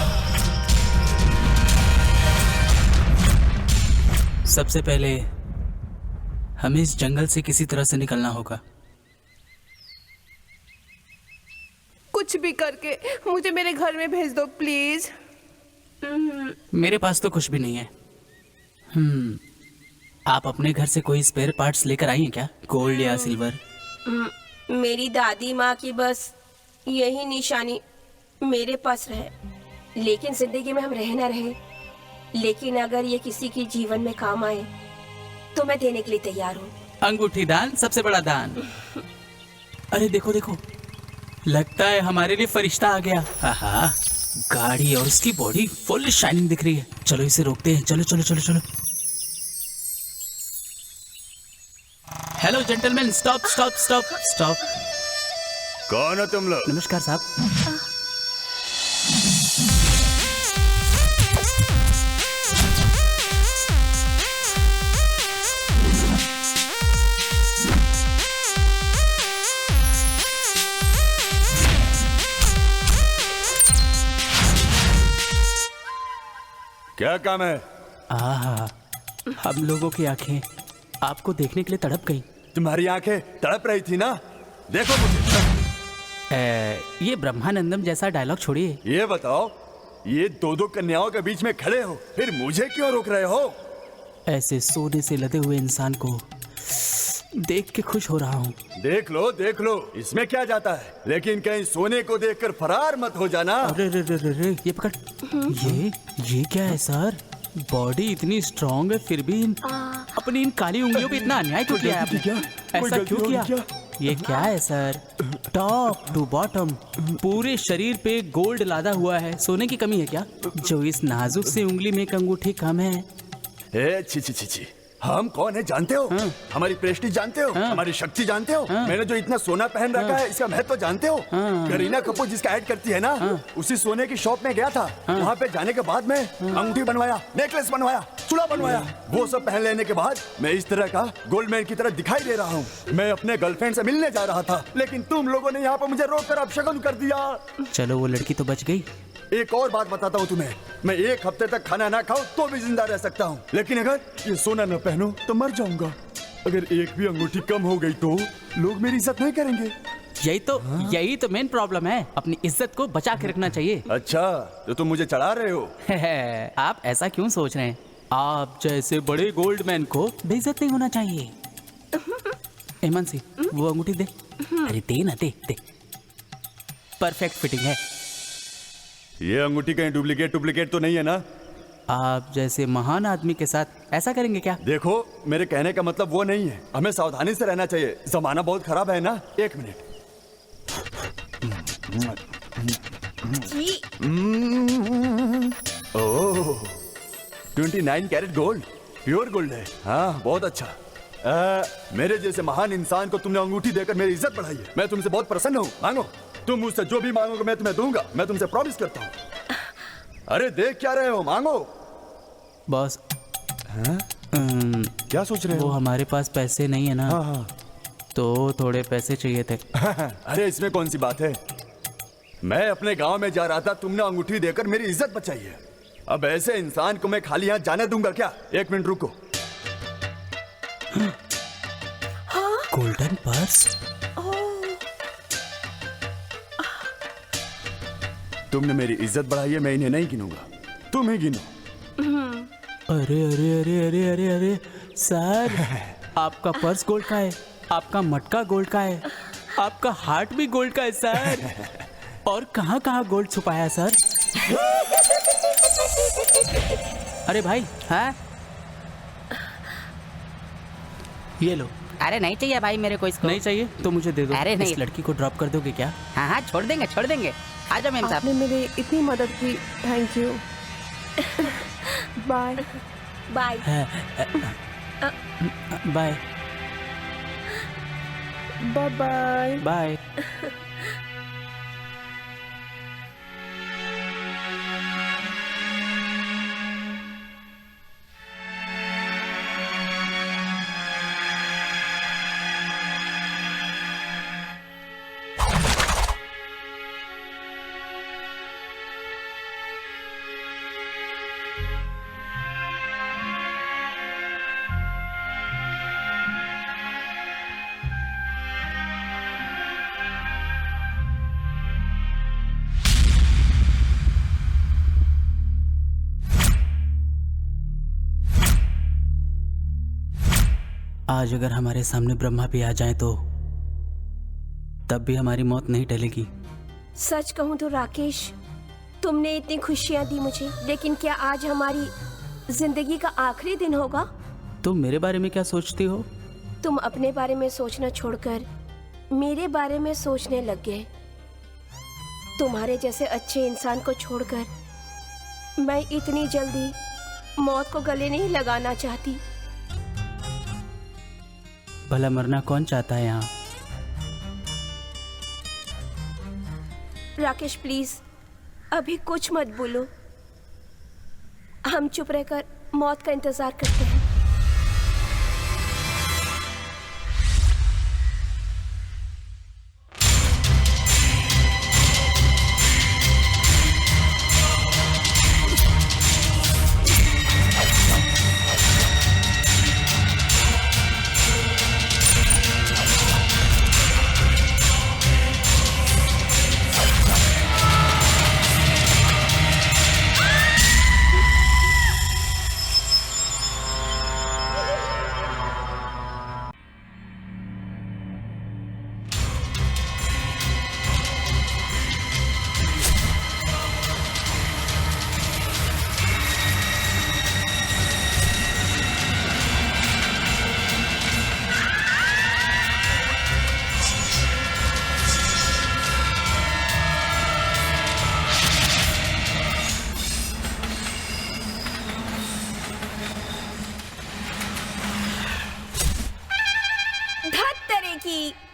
सबसे पहले हमें इस जंगल से किसी तरह से निकलना होगा। कुछ भी करके मुझे मेरे घर में भेज दो प्लीज। मेरे पास तो कुछ भी नहीं है। आप अपने घर से कोई स्पेयर पार्ट्स लेकर आई हैं क्या? गोल्ड या सिल्वर? मेरी दादी माँ की बस यही निशानी मेरे पास रहे। लेकिन जिंदगी में हम रहे ना रहे, लेकिन अगर ये किसी के जीवन में काम आए तो मैं देने के लिए तैयार हूँ। अंगूठी दान सबसे बड़ा दान। अरे देखो देखो, लगता है हमारे लिए फरिश्ता आ गया। आहा, गाड़ी और उसकी बॉडी फुल शाइनिंग दिख रही है। चलो इसे रोकते हैं। चलो चलो चलो चलो। Hello gentleman, stop stop stop stop. कौन हो तुम लोग? नमस्कार साहब। क्या काम है? आहा, हम लोगों की आंखें आपको देखने के लिए तड़प गई। तुम्हारी आंखें तड़प रही थी ना? देखो मुझे। ये ब्रह्मानंदम जैसा डायलॉग छोड़िए। ये बताओ, ये दो कन्याओं के बीच में खड़े हो, फिर मुझे क्यों रोक रहे हो? ऐसे सोने से लदे हुए इंसान को देख के खुश हो रहा हूँ। देख लो, इसमें क्या जाता है, लेकिन कहीं सोने को देखकर फरार मत हो जाना। अरे रे रे रे रे, ये पकड़। ये क्या है सर? बॉडी इतनी स्ट्रांग है फिर भी अपनी इन काली उंगलियों पे इतना अन्याय क्यों किया आपने? ऐसा क्यों किया? ये क्या है सर? टॉप टू बॉटम पूरे शरीर पे गोल्ड लादा हुआ है। सोने की कमी है क्या जो इस नाजुक से उंगली में एक अंगूठी कम है? ए, छी। हम कौन है जानते हो? हमारी प्रेस्टीज जानते हो? हमारी शक्ति जानते हो? मैंने जो इतना सोना पहन रखा है इसका महत्व जानते हो? करीना कपूर जिसका ऐड करती है ना, उसी सोने की शॉप में गया था। वहाँ पे जाने के बाद में अंगूठी बनवाया, नेकलेस बनवाया, चूड़ा बनवाया। वो सब पहन लेने के बाद मैं इस तरह का गोल्डमैन की तरह दिखाई दे रहा हूँ। मैं अपने गर्लफ्रेंड से मिलने जा रहा था, लेकिन तुम लोगों ने यहाँ पर मुझे रोक कर अपशगुन कर दिया। चलो वो लड़की तो बच गई। एक और बात बताता हूँ तुम्हें, मैं 1 हफ्ते तक खाना ना खाऊं तो भी जिंदा रह सकता हूँ, लेकिन अगर ये सोना न पहनूं तो मर जाऊंगा। अगर एक भी अंगूठी कम हो गई तो लोग मेरी इज्जत नहीं करेंगे। यही तो मेन प्रॉब्लम है। अपनी इज्जत को बचा के रखना चाहिए। अच्छा, तो तुम मुझे चढ़ा रहे हो? आप ऐसा क्यों सोच रहे हैं? आप जैसे बड़े गोल्डमैन को बेइज्जत नहीं होना चाहिए। हेमंत, वो अंगूठी दे। अरे दे ना, दे। परफेक्ट फिटिंग है। ये अंगूठी कहीं डुप्लीकेट तो नहीं है ना? आप जैसे महान आदमी के साथ ऐसा करेंगे क्या? देखो, मेरे कहने का मतलब वो नहीं है। हमें सावधानी से रहना चाहिए, जमाना बहुत खराब है ना। 1 मिनट। ओह, 29 कैरेट गोल्ड, प्योर गोल्ड है। हाँ, बहुत अच्छा। मेरे जैसे महान इंसान को तुमने अंगूठी देकर मेरी इज्जत बढ़ाई है। मैं तुमसे बहुत प्रसन्न हूँ। मांगो, तुम मुझसे जो भी मांगोगे मैं तुम्हें दूंगा। मैं तुमसे प्रॉमिस करता हूँ। अरे देख क्या रहे हो, मांगो। बॉस, क्या सोच रहे हो? वो हमारे पास पैसे नहीं है ना। हाँ। तो थोड़े पैसे चाहिए थे। अरे इसमें कौन सी बात है, मैं अपने गांव में जा रहा था, तुमने अंगूठी देकर मेरी इज्जत बचाई है। अब ऐसे इंसान को मैं खाली हाथ जाने दूंगा क्या? 1 मिनट रुको। Golden purse. तुमने मेरी इज्जत बढ़ाई है, मैं इन्हें नहीं गिनूंगा, तुम ही गिनो। अरे अरे अरे अरे अरे अरे सर, आपका पर्स गोल्ड का है, आपका मटका गोल्ड का है, आपका हार्ट भी गोल्ड का है सर। और कहाँ कहाँ गोल्ड छुपाया है सर? अरे भाई, हाँ? ये लो। अरे नहीं चाहिए भाई मेरे को इसको। नहीं चाहिए तो मुझे दे दो। अरे नहीं। इस लड़की को ड्रॉप कर दोगे क्या? हाँ, छोड़ देंगे। आ जाओ मेम साहब। आपने मेरी इतनी मदद की, thank you. Bye. Bye. Bye bye. Bye. आज अगर हमारे सामने ब्रह्मा भी आ जाए तो तब भी हमारी मौत नहीं टलेगी। सच कहूँ तो राकेश, तुमने इतनी खुशियाँ दी मुझे, लेकिन क्या आज हमारी जिंदगी का आखिरी दिन होगा? तुम मेरे बारे में क्या सोचती हो? तुम अपने बारे में सोचना छोड़कर मेरे बारे में सोचने लग गए। तुम्हारे जैसे अच्छे इंसान को छोड़कर मैं इतनी जल्दी मौत को गले नहीं लगाना चाहती। भला मरना कौन चाहता है यहाँ? राकेश प्लीज अभी कुछ मत बोलो, हम चुप रहकर मौत का इंतजार करते हैं।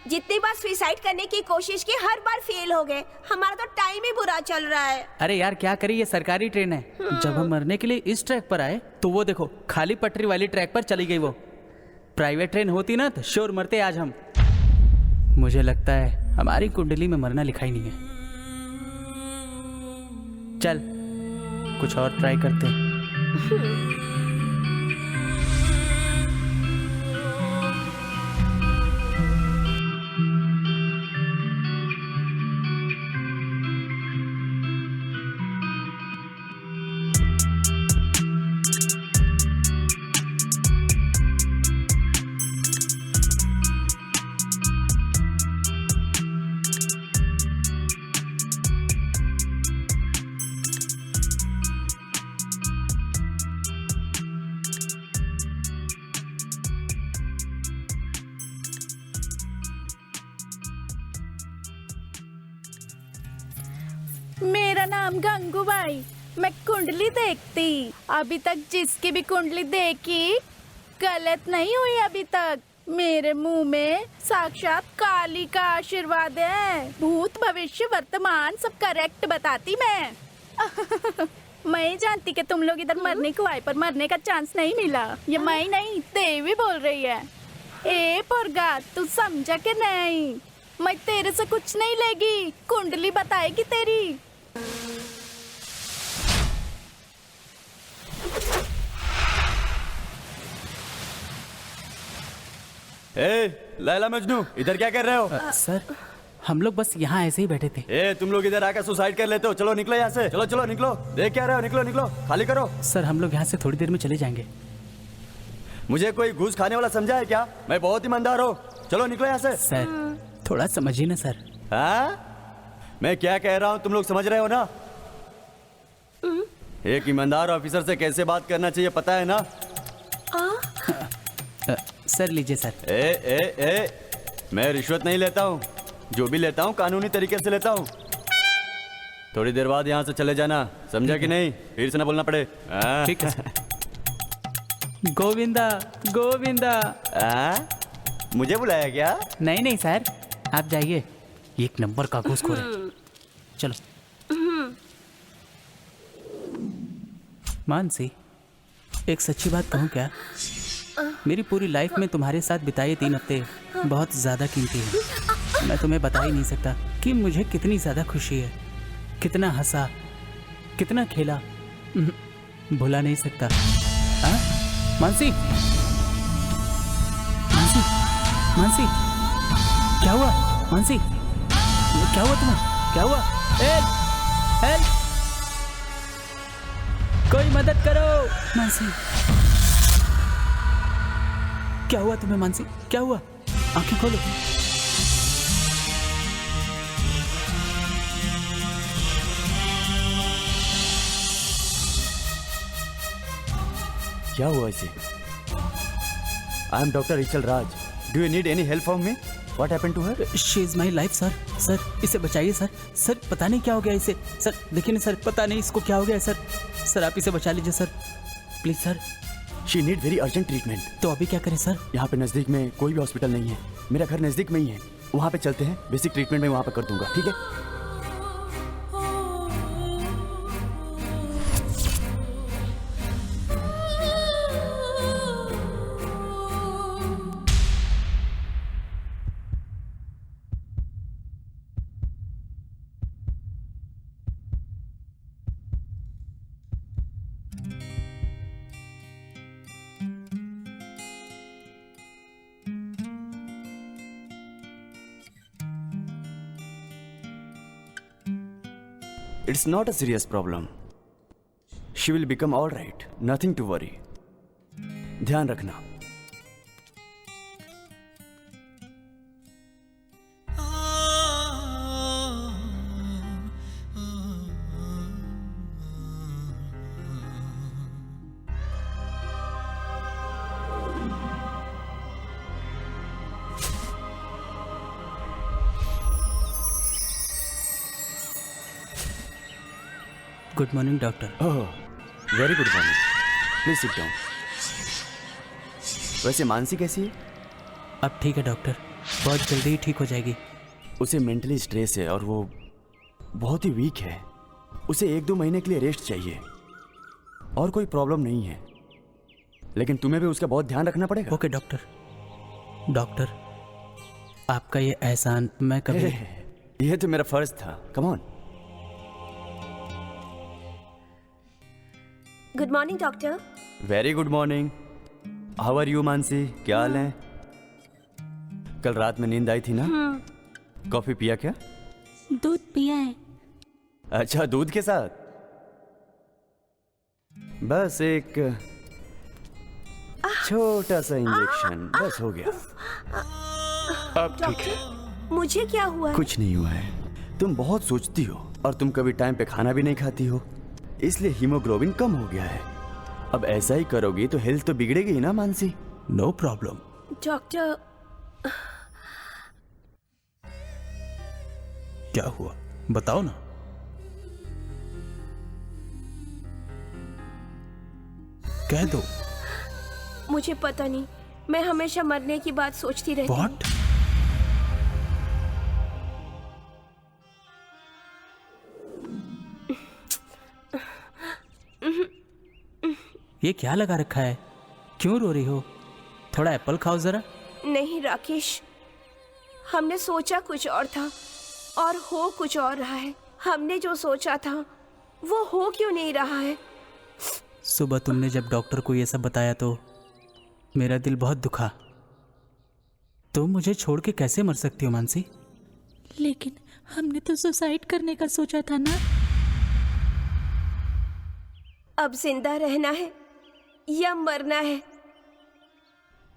जितनी बार सुसाइड करने की कोशिश की, हर बार फेल हो गए। हमारा तो टाइम ही बुरा चल रहा है। अरे यार क्या करें, ये सरकारी ट्रेन है। जब हम मरने के लिए इस ट्रैक पर आए तो वो देखो खाली पटरी वाली ट्रैक पर चली गई। वो प्राइवेट ट्रेन होती ना तो श्योर मरते आज हम। मुझे लगता है हमारी कुंडली में मरना लिखा ही नहीं है। चल कुछ और ट्राई करते हैं। मेरा नाम गंगूबाई, मैं कुंडली देखती। अभी तक जिसकी भी कुंडली देखी गलत नहीं हुई अभी तक। मेरे मुंह में साक्षात काली का आशीर्वाद है। भूत भविष्य वर्तमान सब करेक्ट बताती मैं। मैं जानती कि तुम लोग इधर मरने को आए पर मरने का चांस नहीं मिला। ये मैं नहीं देवी बोल रही है। ए पोरगा तू समझा के नहीं, मैं तेरे से कुछ नहीं लेगी, कुंडली बताएगी तेरी। ए लैला मजनू, इधर क्या कर रहे हो? सर हम लोग बस यहाँ ऐसे ही बैठे थे। ए तुम लोग इधर आकर सुसाइड कर लेते हो। चलो निकलो यहाँ से, चलो चलो निकलो। देख क्या रहे हो, निकलो निकलो, खाली करो। सर हम लोग यहाँ से थोड़ी देर में चले जाएंगे। मुझे कोई घूस खाने वाला समझा है क्या? मैं बहुत ईमानदार हूँ। चलो निकलो यहाँ से। सर थोड़ा समझिए ना सर। हाँ मैं क्या कह रहा हूँ तुम लोग समझ रहे हो ना? एक ईमानदार ऑफिसर से कैसे बात करना चाहिए पता है ना? सर लीजिए सर। ए मैं रिश्वत नहीं लेता हूँ, जो भी लेता हूँ कानूनी तरीके से लेता हूँ। थोड़ी देर बाद यहाँ से चले जाना, समझा कि नहीं? फिर से ना बोलना पड़े। ठीक है सर। गोविंदा गोविंदा। मुझे बुलाया क्या? नहीं नहीं सर आप जाइए, एक नंबर का घूसखोर है। चलो। मानसी एक सच्ची बात कहूँ क्या? मेरी पूरी लाइफ में तुम्हारे साथ बिताए 3 हफ्ते बहुत ज़्यादा कीमती है। मैं तुम्हें बता ही नहीं सकता कि मुझे कितनी ज़्यादा खुशी है, कितना हंसा, कितना खेला, भुला नहीं सकता। मानसी मानसी मानसी क्या हुआ? मानसी क्या हुआ तुम्हें? क्या हुआ? हेल्प हेल्प, कोई मदद करो। मानसी क्या हुआ तुम्हें मानसी? क्या हुआ? आंखें खोलो। क्या हुआ इसे? I am doctor Rachel Raj. Do you need any help from me? What happened to her? She is my life sir. Sir इसे बचाइए सर। सर पता नहीं क्या हो गया इसे। सर देखिए ना सर, पता नहीं इसको क्या हो गया सर। सर आप इसे बचा लीजिए sir, please sir. She need very urgent treatment. तो अभी क्या करें सर? यहाँ पे नजदीक में कोई भी हॉस्पिटल नहीं है। मेरा घर नजदीक में ही है, वहाँ पे चलते हैं। बेसिक ट्रीटमेंट मैं वहाँ पे कर दूंगा, ठीक है? It's not a serious problem. She will become all right. Nothing to worry. ध्यान रखना। Good morning doctor. Oh, very good morning. Please sit down. वैसे मानसी कैसी है? अब ठीक है डॉक्टर, बहुत जल्दी ही ठीक हो जाएगी। उसे मेंटली स्ट्रेस है और वो बहुत ही वीक है। उसे 1-2 महीने के लिए रेस्ट चाहिए और कोई प्रॉब्लम नहीं है, लेकिन तुम्हें भी उसका बहुत ध्यान रखना पड़ेगा। Okay doctor. डॉक्टर आपका ये एहसान मैं कभी ये तो मेरा फर्ज था। Come on. Good morning doctor. Very good morning. How are you Mansi? क्या हाल है? कल रात में नींद आई थी ना? कॉफी पिया क्या? दूध पिया है। अच्छा, दूध के साथ? बस एक छोटा सा इंजेक्शन, बस हो गया। अब ठीक है। मुझे क्या हुआ? कुछ नहीं हुआ है। तुम बहुत सोचती हो और तुम कभी टाइम पे खाना भी नहीं खाती हो, इसलिए हीमोग्लोबिन कम हो गया है। अब ऐसा ही करोगी तो हेल्थ तो बिगड़ेगी ही ना मानसी। No problem. डॉक्टर क्या हुआ बताओ ना। कह दो। मुझे पता नहीं, मैं हमेशा मरने की बात सोचती रहती हूँ। व्हाट? ये क्या लगा रखा है? क्यों रो रही हो? थोड़ा एप्पल खाओ जरा। नहीं राकेश, हमने सोचा कुछ और था और हो कुछ और रहा है। हमने जो सोचा था वो हो क्यों नहीं रहा है? सुबह तुमने जब डॉक्टर को ये सब बताया तो मेरा दिल बहुत दुखा। तुम मुझे छोड़ के कैसे मर सकती हो मानसी? लेकिन हमने तो सुसाइड करने का सोचा था ना। अब जिंदा रहना है या मरना है,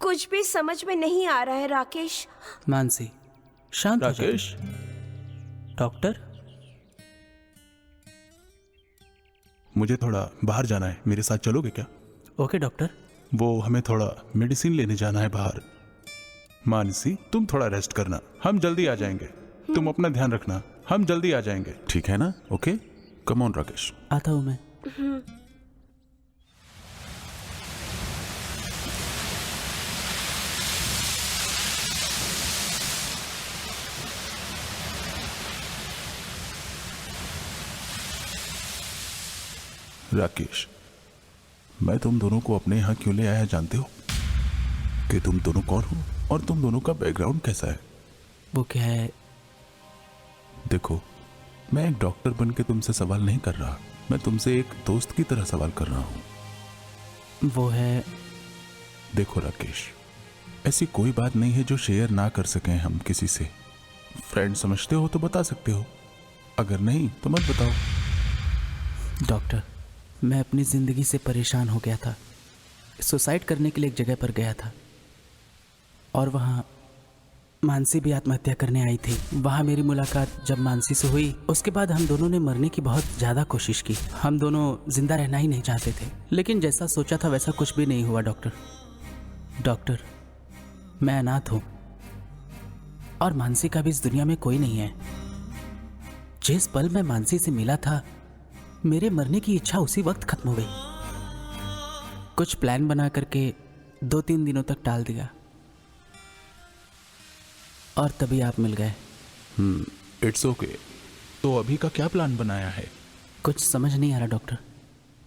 कुछ भी समझ में नहीं आ रहा है राकेश। मानसी शांत हो जाओ। राकेश, डॉक्टर मुझे थोड़ा बाहर जाना है, मेरे साथ चलोगे क्या? Okay doctor. वो हमें थोड़ा मेडिसिन लेने जाना है बाहर। मानसी तुम थोड़ा रेस्ट करना, हम जल्दी आ जाएंगे। तुम अपना ध्यान रखना, हम जल्दी आ जाएंगे, ठीक है ना? Okay, come on Rakesh. आता हूँ मैं। राकेश, मैं तुम दोनों को अपने यहाँ क्यों ले आया जानते हो? कि तुम दोनों कौन हो और तुम दोनों का बैकग्राउंड कैसा है। वो क्या है? देखो, मैं एक डॉक्टर बन के तुमसे सवाल नहीं कर रहा, मैं तुमसे एक दोस्त की तरह सवाल कर रहा हूँ। वो है, देखो राकेश, ऐसी कोई बात नहीं है जो शेयर ना कर सकें हम किसी से। फ्रेंड समझते हो तो बता सकते हो, अगर नहीं तो मत बताओ। डॉक्टर मैं अपनी ज़िंदगी से परेशान हो गया था। सुसाइड करने के लिए एक जगह पर गया था। और वहाँ मानसी भी आत्महत्या करने आई थी। वहाँ मेरी मुलाकात जब मानसी से हुई, उसके बाद हम दोनों ने मरने की बहुत ज़्यादा कोशिश की। हम दोनों जिंदा रहना ही नहीं चाहते थे, लेकिन जैसा सोचा था वैसा कुछ भी नहीं हुआ। डॉक्टर, मैं अनाथ हूँ और मानसी का भी इस दुनिया में कोई नहीं है। जिस पल मैं मानसी से मिला था, मेरे मरने की इच्छा उसी वक्त खत्म हो गई। कुछ प्लान बना करके 2-3 दिनों तक टाल दिया और तभी आप मिल गए। It's okay. तो अभी का क्या प्लान बनाया है? कुछ समझ नहीं आ रहा डॉक्टर।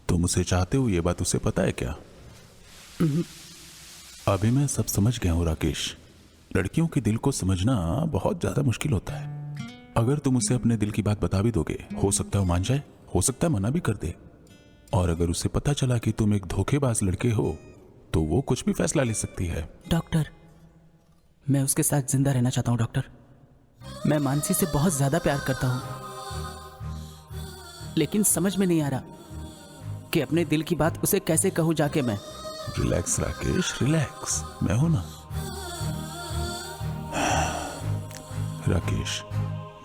तुम उसे चाहते हो, ये बात उसे पता है क्या? अभी मैं सब समझ गया हूँ राकेश। लड़कियों के दिल को समझना बहुत ज्यादा मुश्किल होता है। अगर तुम उसे अपने दिल की बात बता भी दोगे, हो सकता है वो मान जाए, हो सकता है मना भी कर दे। और अगर उसे पता चला कि तुम एक धोखेबाज लड़के हो, तो वो कुछ भी फैसला ले सकती है। डॉक्टर, मैं उसके साथ जिंदा रहना चाहता हूँ डॉक्टर। मैं मानसी से बहुत ज्यादा प्यार करता हूँ, लेकिन समझ में नहीं आ रहा कि अपने दिल की बात उसे कैसे कहूँ जाके मैं। रिलैक्स राकेश, रिलैक्स, मैं हूं ना। राकेश,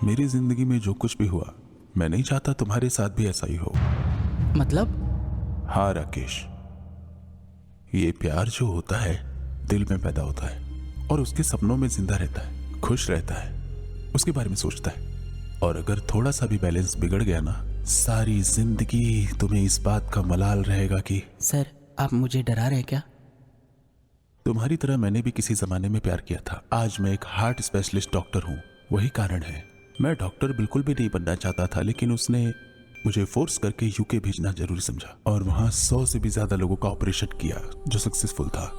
मेरी जिंदगी में जो कुछ भी हुआ, मैं नहीं चाहता तुम्हारे साथ भी ऐसा ही हो। मतलब? हाँ राकेश, ये प्यार जो होता है दिल में पैदा होता है और उसके सपनों में जिंदा रहता है, खुश रहता है, उसके बारे में सोचता है। और अगर थोड़ा सा भी बैलेंस बिगड़ गया ना, सारी जिंदगी तुम्हें इस बात का मलाल रहेगा कि सर, आप मुझे डरा रहे क्या? तुम्हारी तरह मैंने भी किसी जमाने में प्यार किया था। आज मैं एक हार्ट स्पेशलिस्ट डॉक्टर हूँ, वही कारण है। मैं डॉक्टर बिल्कुल भी नहीं बनना चाहता था, लेकिन उसने मुझे फोर्स करके यूके भेजना जरूरी समझा और वहाँ 100 से भी ज्यादा लोगों का ऑपरेशन किया जो सक्सेसफुल था।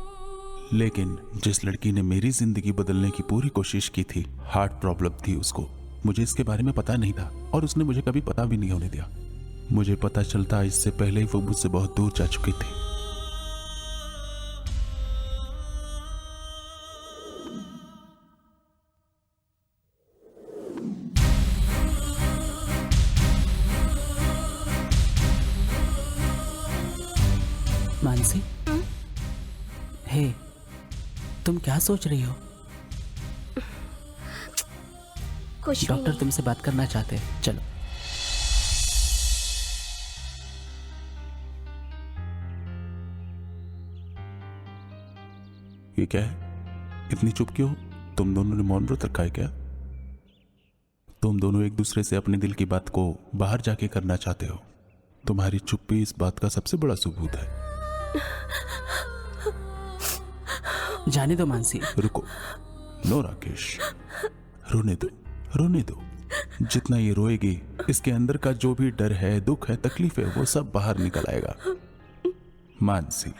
लेकिन जिस लड़की ने मेरी जिंदगी बदलने की पूरी कोशिश की थी, हार्ट प्रॉब्लम थी उसको। मुझे इसके बारे में पता नहीं था और उसने मुझे कभी पता भी नहीं होने दिया। मुझे पता चलता इससे पहले ही वो मुझसे बहुत दूर जा चुकी थी। मानसी, हे, तुम क्या सोच रही हो? कुछ भी डॉक्टर नहीं। तुमसे बात करना चाहते हैं, चलो। ये क्या है? इतनी चुप क्यों? तुम दोनों ने मौन व्रत रखा है क्या? तुम दोनों एक दूसरे से अपने दिल की बात को बाहर जाके करना चाहते हो। तुम्हारी चुप्पी इस बात का सबसे बड़ा सबूत है। जाने दो मानसी। रुको, नो राकेश, रोने दो, रोने दो। जितना ये रोएगी, इसके अंदर का जो भी डर है, दुख है, तकलीफ है, वो सब बाहर निकल आएगा। मानसी,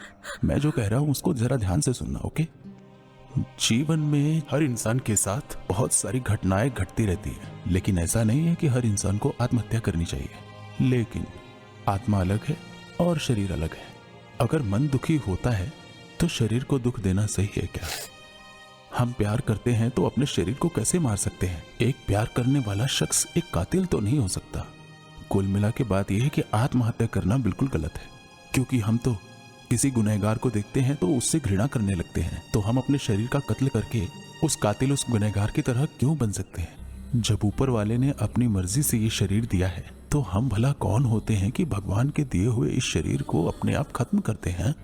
मैं जो कह रहा हूं उसको जरा ध्यान से सुनना, ओके? जीवन में हर इंसान के साथ बहुत सारी घटनाएं घटती रहती है, लेकिन ऐसा नहीं है कि हर इंसान को आत्महत्या करनी चाहिए। लेकिन आत्मा अलग है और शरीर अलग है। अगर मन दुखी होता है तो शरीर को दुख देना सही है क्या? हम प्यार करते हैं तो अपने शरीर को कैसे मार सकते हैं? एक प्यार करने वाला शख्स एक कातिल तो नहीं हो सकता। कुल मिला के बात यह है कि आत्महत्या करना बिल्कुल गलत है, क्योंकि हम तो किसी गुनहगार को देखते हैं तो उससे घृणा करने लगते हैं। तो हम अपने शरीर का कत्ल करके उस कातिल, उस गुनहगार की तरह क्यों बन सकते हैं? जब ऊपर वाले ने अपनी मर्जी से ये शरीर दिया है, तो हम भला कौन होते हैं कि भगवान के दिए हुए इस शरीर को अपने आप खत्म करते हैं?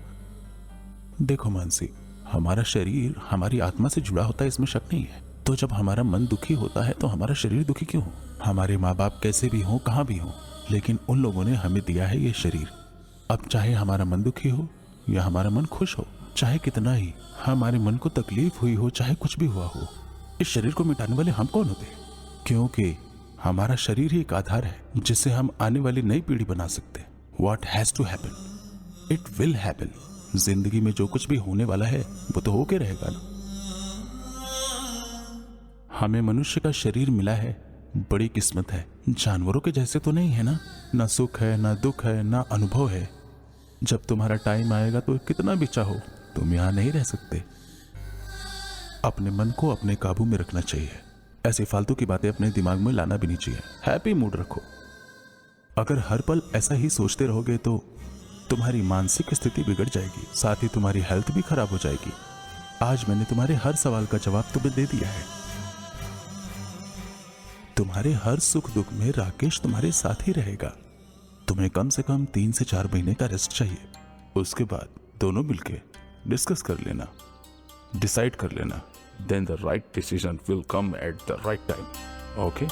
देखो मानसी, हमारा शरीर हमारी आत्मा से जुड़ा होता है, इसमें शक नहीं है। तो जब हमारा मन दुखी होता है तो हमारा शरीर दुखी क्यों हो? हमारे माँ बाप कैसे भी हो, कहाँ भी हो, लेकिन उन लोगों ने हमें दिया है ये शरीर। अब चाहे हमारा मन दुखी हो या हमारा मन खुश हो, चाहे कितना ही हमारे मन को तकलीफ हुई हो, चाहे कुछ भी हुआ हो, इस शरीर को मिटाने वाले हम कौन होते हैं? क्योंकि हमारा शरीर ही एक आधार है जिससे हम आने वाली नई पीढ़ी बना सकते हैं। What has to happen, it will happen। जिंदगी में जो कुछ भी होने वाला है वो तो होके रहेगा ना। हमें मनुष्य का शरीर मिला है, बड़ी किस्मत है। जानवरों के जैसे तो नहीं है ना सुख है, ना दुख है, ना अनुभव है। जब तुम्हारा टाइम आएगा तो कितना भी चाहो तुम यहां नहीं रह सकते। अपने मन को अपने काबू में रखना चाहिए। ऐसे फालतू की बातें अपने दिमाग में लाना भी नहीं चाहिए। हैप्पी मूड रखो। अगर हर पल ऐसा ही सोचते रहोगे तो तुम्हारी मानसिक स्थिति बिगड़ जाएगी, साथ ही तुम्हारी हेल्थ भी खराब हो जाएगी। आज मैंने तुम्हारे हर सवाल का जवाब तुम्हें दे दिया है। तुम्हारे हर सुख दुख में राकेश तुम्हारे साथ ही रहेगा। तुम्हें कम से कम 3 से 4 महीने का रेस्ट चाहिए। उसके बाद दोनों मिलके डिस्कस कर लेना, डिसाइड कर लेना। Then the right decision will come at the right time. Okay?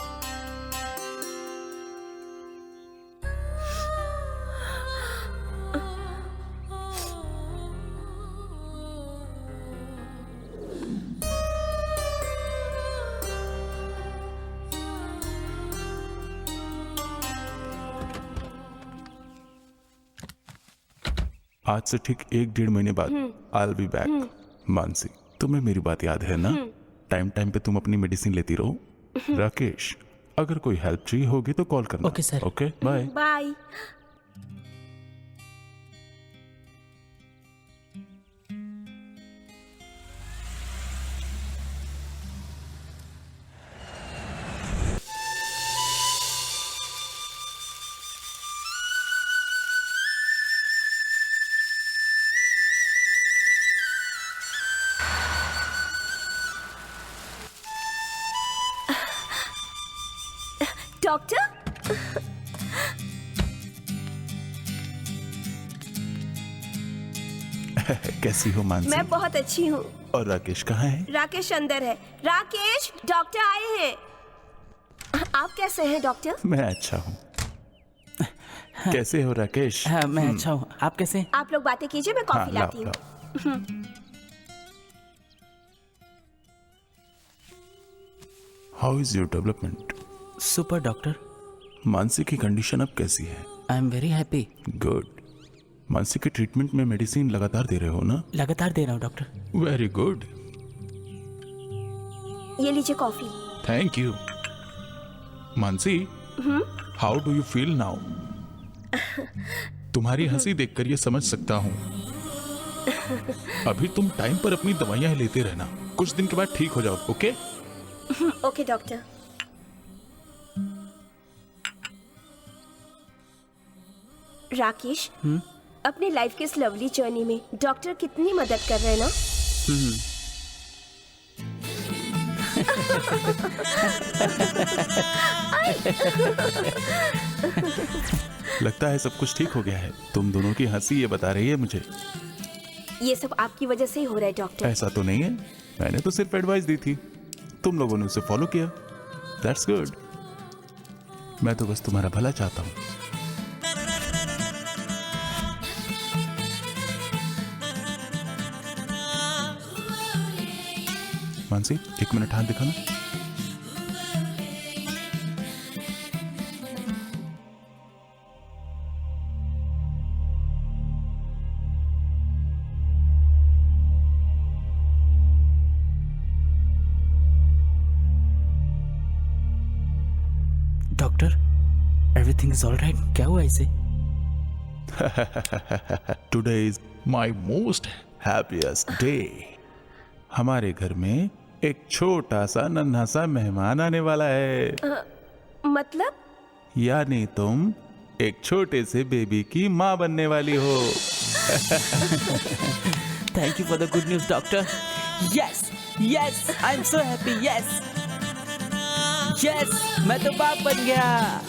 आज से ठीक 1-1.5 महीने बाद I will be back. Mansi, तुम्हें मेरी बात याद है ना? टाइम टाइम पे तुम अपनी मेडिसिन लेती रहो। राकेश, अगर कोई हेल्प चाहिए होगी तो कॉल करना। Okay sir. Okay, bye bye. Doctor, कैसी हो मानसी? मैं बहुत अच्छी हूँ। और राकेश कहाँ है? राकेश अंदर है। राकेश, डॉक्टर आए हैं। आप कैसे हैं डॉक्टर? मैं अच्छा हूँ। कैसे हो राकेश? हाँ, मैं अच्छा हूँ। आप कैसे? आप लोग बातें कीजिए, मैं कॉफी हाँ, लाती हूँ। How is your development? Super doctor. Mansi की कंडीशन अब कैसी है? I am very happy. Good. Mansi के ट्रीटमेंट में मेडिसिन लगातार दे रहे हो ना? लगातार दे रहा हूँ डॉक्टर। Very good. ये लीजिए coffee. Thank you. Mansi, how do you feel now? तुम्हारी हंसी देखकर ये समझ सकता हूँ। अभी तुम टाइम पर अपनी दवाइयां लेते रहना। कुछ दिन के बाद ठीक हो जाओ। ओके? Okay doctor. राकेश, अपने लाइफ के इस लवली जर्नी में डॉक्टर कितनी मदद कर रहे हैं ना? लगता है सब कुछ ठीक हो गया है। तुम दोनों की हंसी ये बता रही है मुझे। ये सब आपकी वजह से ही हो रहा है डॉक्टर। ऐसा तो नहीं है, मैंने तो सिर्फ एडवाइस दी थी, तुम लोगों ने उसे फॉलो किया। That's good. मैं तो बस तुम्हारा भला चाहता हूँ। मानसी, 1 मिनट हाथ दिखाना। Doctor, everything is all right? क्या हुआ इसे? Today is my most happiest day. हमारे घर में एक छोटा सा नन्हा सा मेहमान आने वाला है। मतलब? यानी तुम एक छोटे से बेबी की माँ बनने वाली हो। Thank you for the good news doctor. Yes yes, I am so happy. Yes yes, मैं तो बाप बन गया।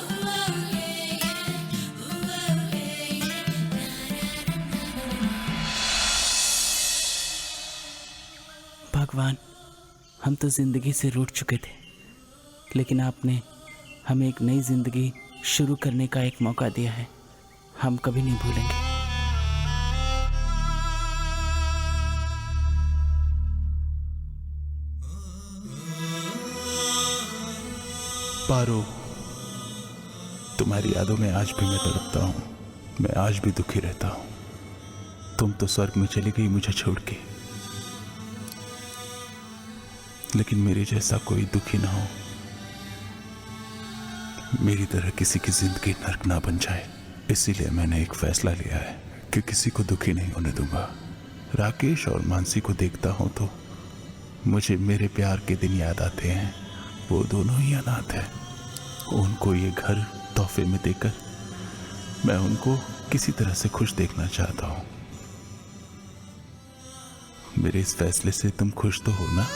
भगवान, हम तो जिंदगी से रूठ चुके थे, लेकिन आपने हमें एक नई जिंदगी शुरू करने का एक मौका दिया है। हम कभी नहीं भूलेंगे। पारो, तुम्हारी यादों में आज भी मैं तड़पता हूँ। मैं आज भी दुखी रहता हूँ। तुम तो स्वर्ग में चली गई मुझे छोड़ के, लेकिन मेरे जैसा कोई दुखी ना हो, मेरी तरह किसी की जिंदगी नर्क ना बन जाए। इसीलिए मैंने एक फैसला लिया है कि किसी को दुखी नहीं होने दूंगा। राकेश और मानसी को देखता हूं तो मुझे मेरे प्यार के दिन याद आते हैं। वो दोनों ही अनाथ हैं। उनको ये घर तोहफे में देकर मैं उनको किसी तरह से खुश देखना चाहता हूं। मेरे इस फैसले से तुम खुश तो हो ना?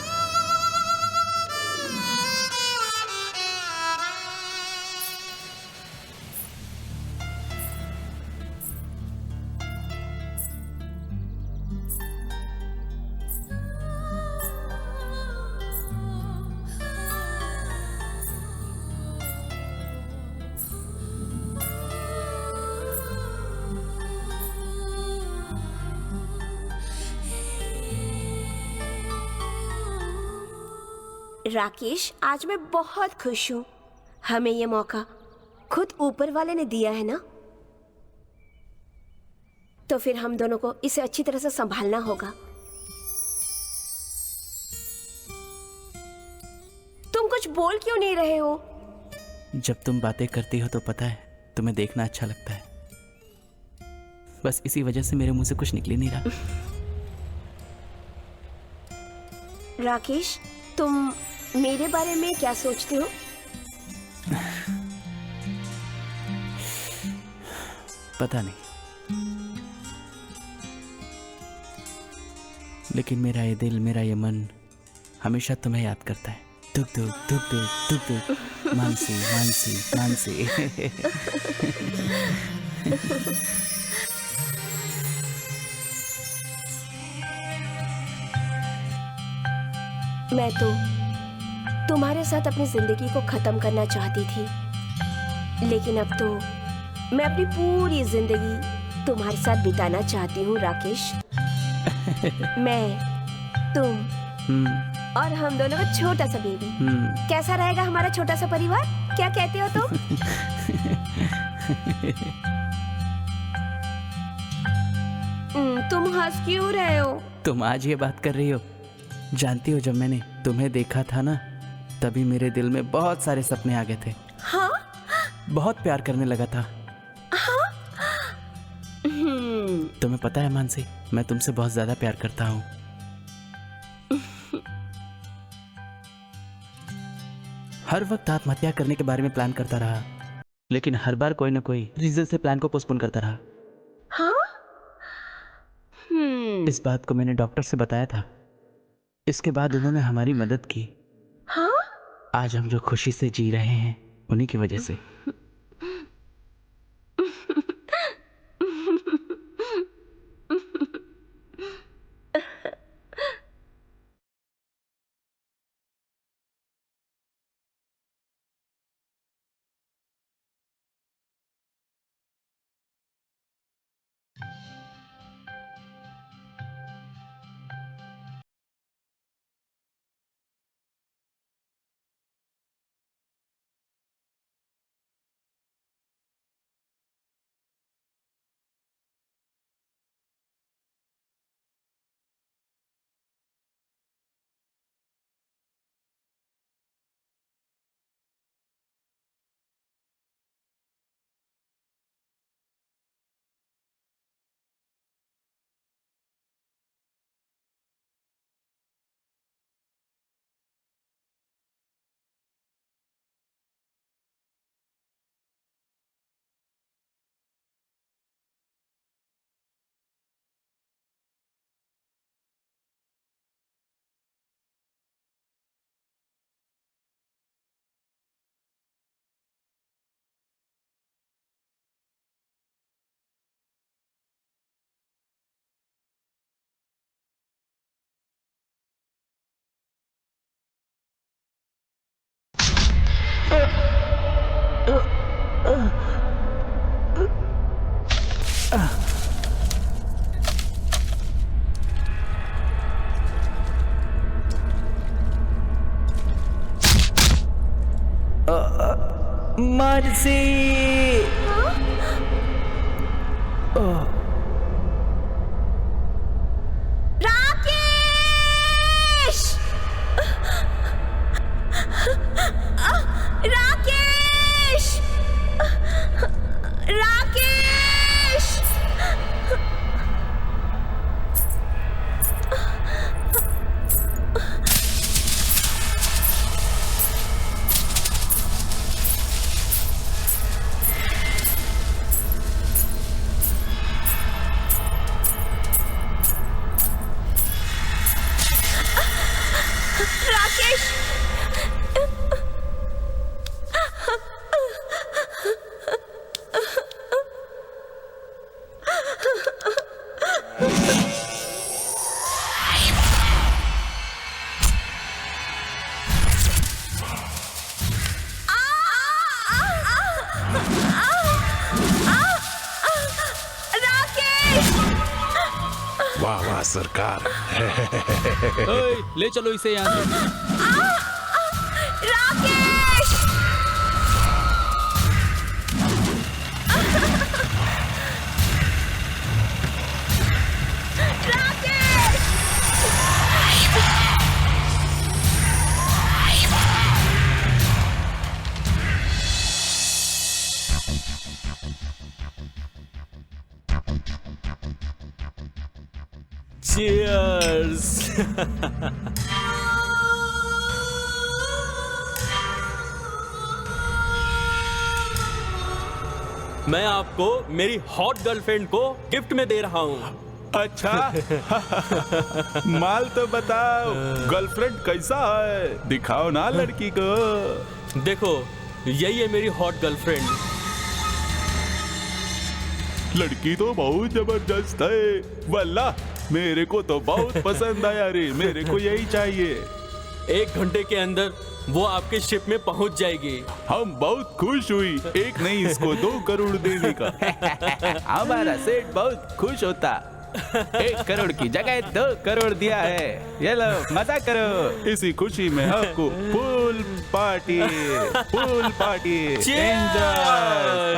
राकेश, आज मैं बहुत खुश हूँ। हमें ये मौका खुद ऊपर वाले ने दिया है ना, तो फिर हम दोनों को इसे अच्छी तरह से संभालना होगा। तुम कुछ बोल क्यों नहीं रहे हो? जब तुम बातें करती हो तो पता है तुम्हें देखना अच्छा लगता है। बस इसी वजह से मेरे मुंह से कुछ निकल ही नहीं रहा। राकेश, तुम मेरे बारे में क्या सोचते हो? पता नहीं, लेकिन मेरा ये दिल, मेरा ये मन हमेशा तुम्हें याद करता है। दुख दुख दुख दुख दुख दुख, मानसी मानसी मानसी। मैं तो तुम्हारे साथ अपनी जिंदगी को खत्म करना चाहती थी, लेकिन अब तो मैं अपनी पूरी जिंदगी तुम्हारे साथ बिताना चाहती हूँ राकेश। मैं, तुम और हम दोनों का छोटा सा बेबी। कैसा रहेगा हमारा छोटा सा परिवार? क्या कहते हो तुम? तुम हंस क्यों रहे हो? तुम आज ये बात कर रही हो? जानती हो, जब मैंने तुम्हें देखा था ना, तभी मेरे दिल में बहुत सारे सपने आ गए थे। हाँ? बहुत प्यार करने लगा था। हाँ? तुम्हें पता है मानसी, मैं तुमसे बहुत ज्यादा प्यार करता हूँ। हर वक्त आत्महत्या करने के बारे में प्लान करता रहा, लेकिन हर बार कोई ना कोई रीजन से प्लान को पोस्टपोन करता रहा। हाँ? इस बात को मैंने डॉक्टर से बताया था। इसके बाद उन्होंने हमारी मदद की। हाँ? आज हम जो खुशी से जी रहे हैं उन्हीं की वजह से। मानसी, राकेश! राकेश! राकेश! हाँ सरकार। ओए, ले चलो इसे यहाँ से। राकेश! Cheers! मैं आपको मेरी हॉट गर्लफ्रेंड को गिफ्ट में दे रहा हूँ। अच्छा माल तो बताओ, गर्लफ्रेंड कैसा है? दिखाओ ना लड़की को। देखो, यही है मेरी हॉट गर्लफ्रेंड। लड़की तो बहुत जबरदस्त है, वल्लाह मेरे को तो बहुत पसंद आया रे, मेरे को यही चाहिए। 1 घंटे के अंदर वो आपके शिप में पहुंच जाएगी। हम बहुत खुश हुई, एक नहीं इसको 2 करोड़ देने का। हमारा सेठ बहुत खुश होता। 1 करोड़ की जगह 2 करोड़ दिया है। ये लो मजा करो। इसी खुशी में आपको full party, full party. Enjoy.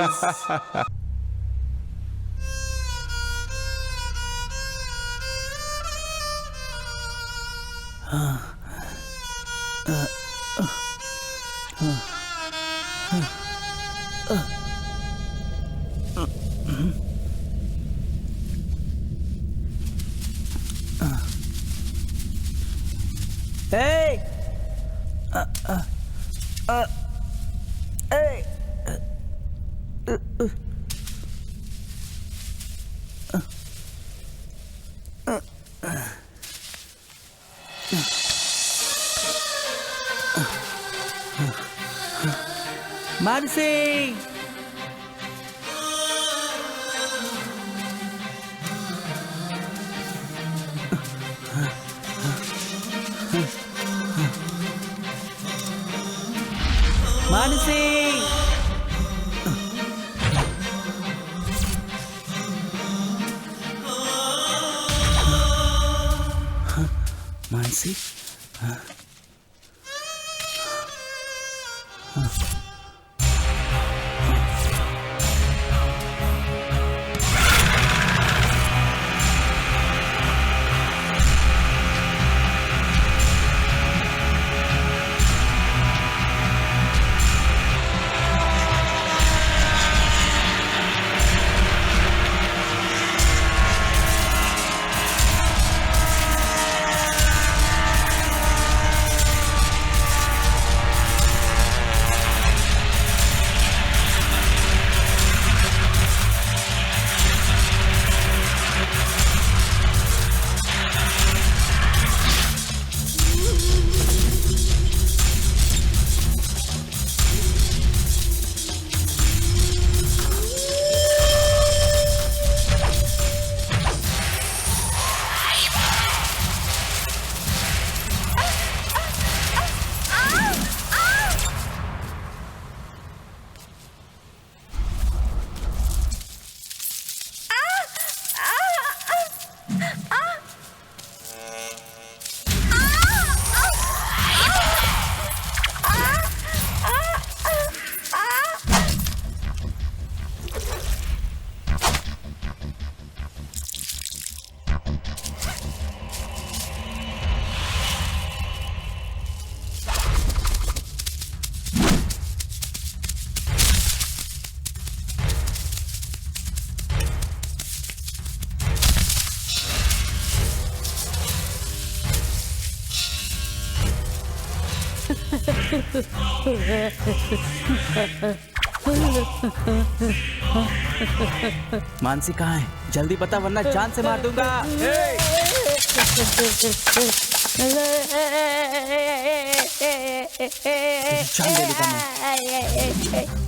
Mansi, Mansi, Mansi, Mansi कहाँ है? जल्दी बता वरना जान से मार दूंगा। जान दे दूंगा मैं।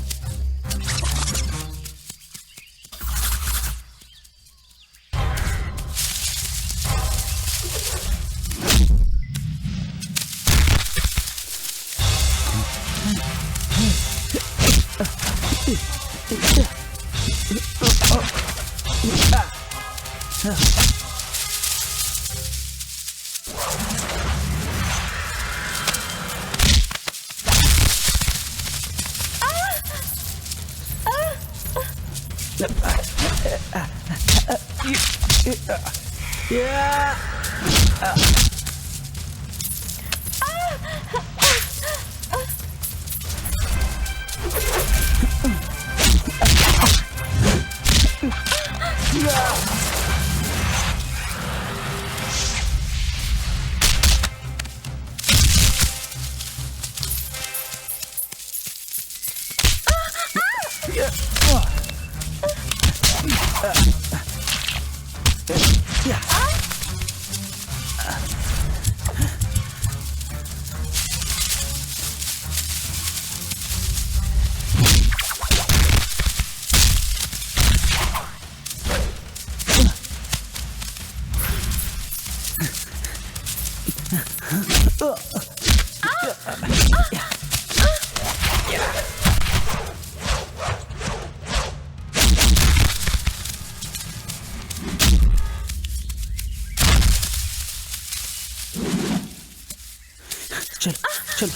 चल चल।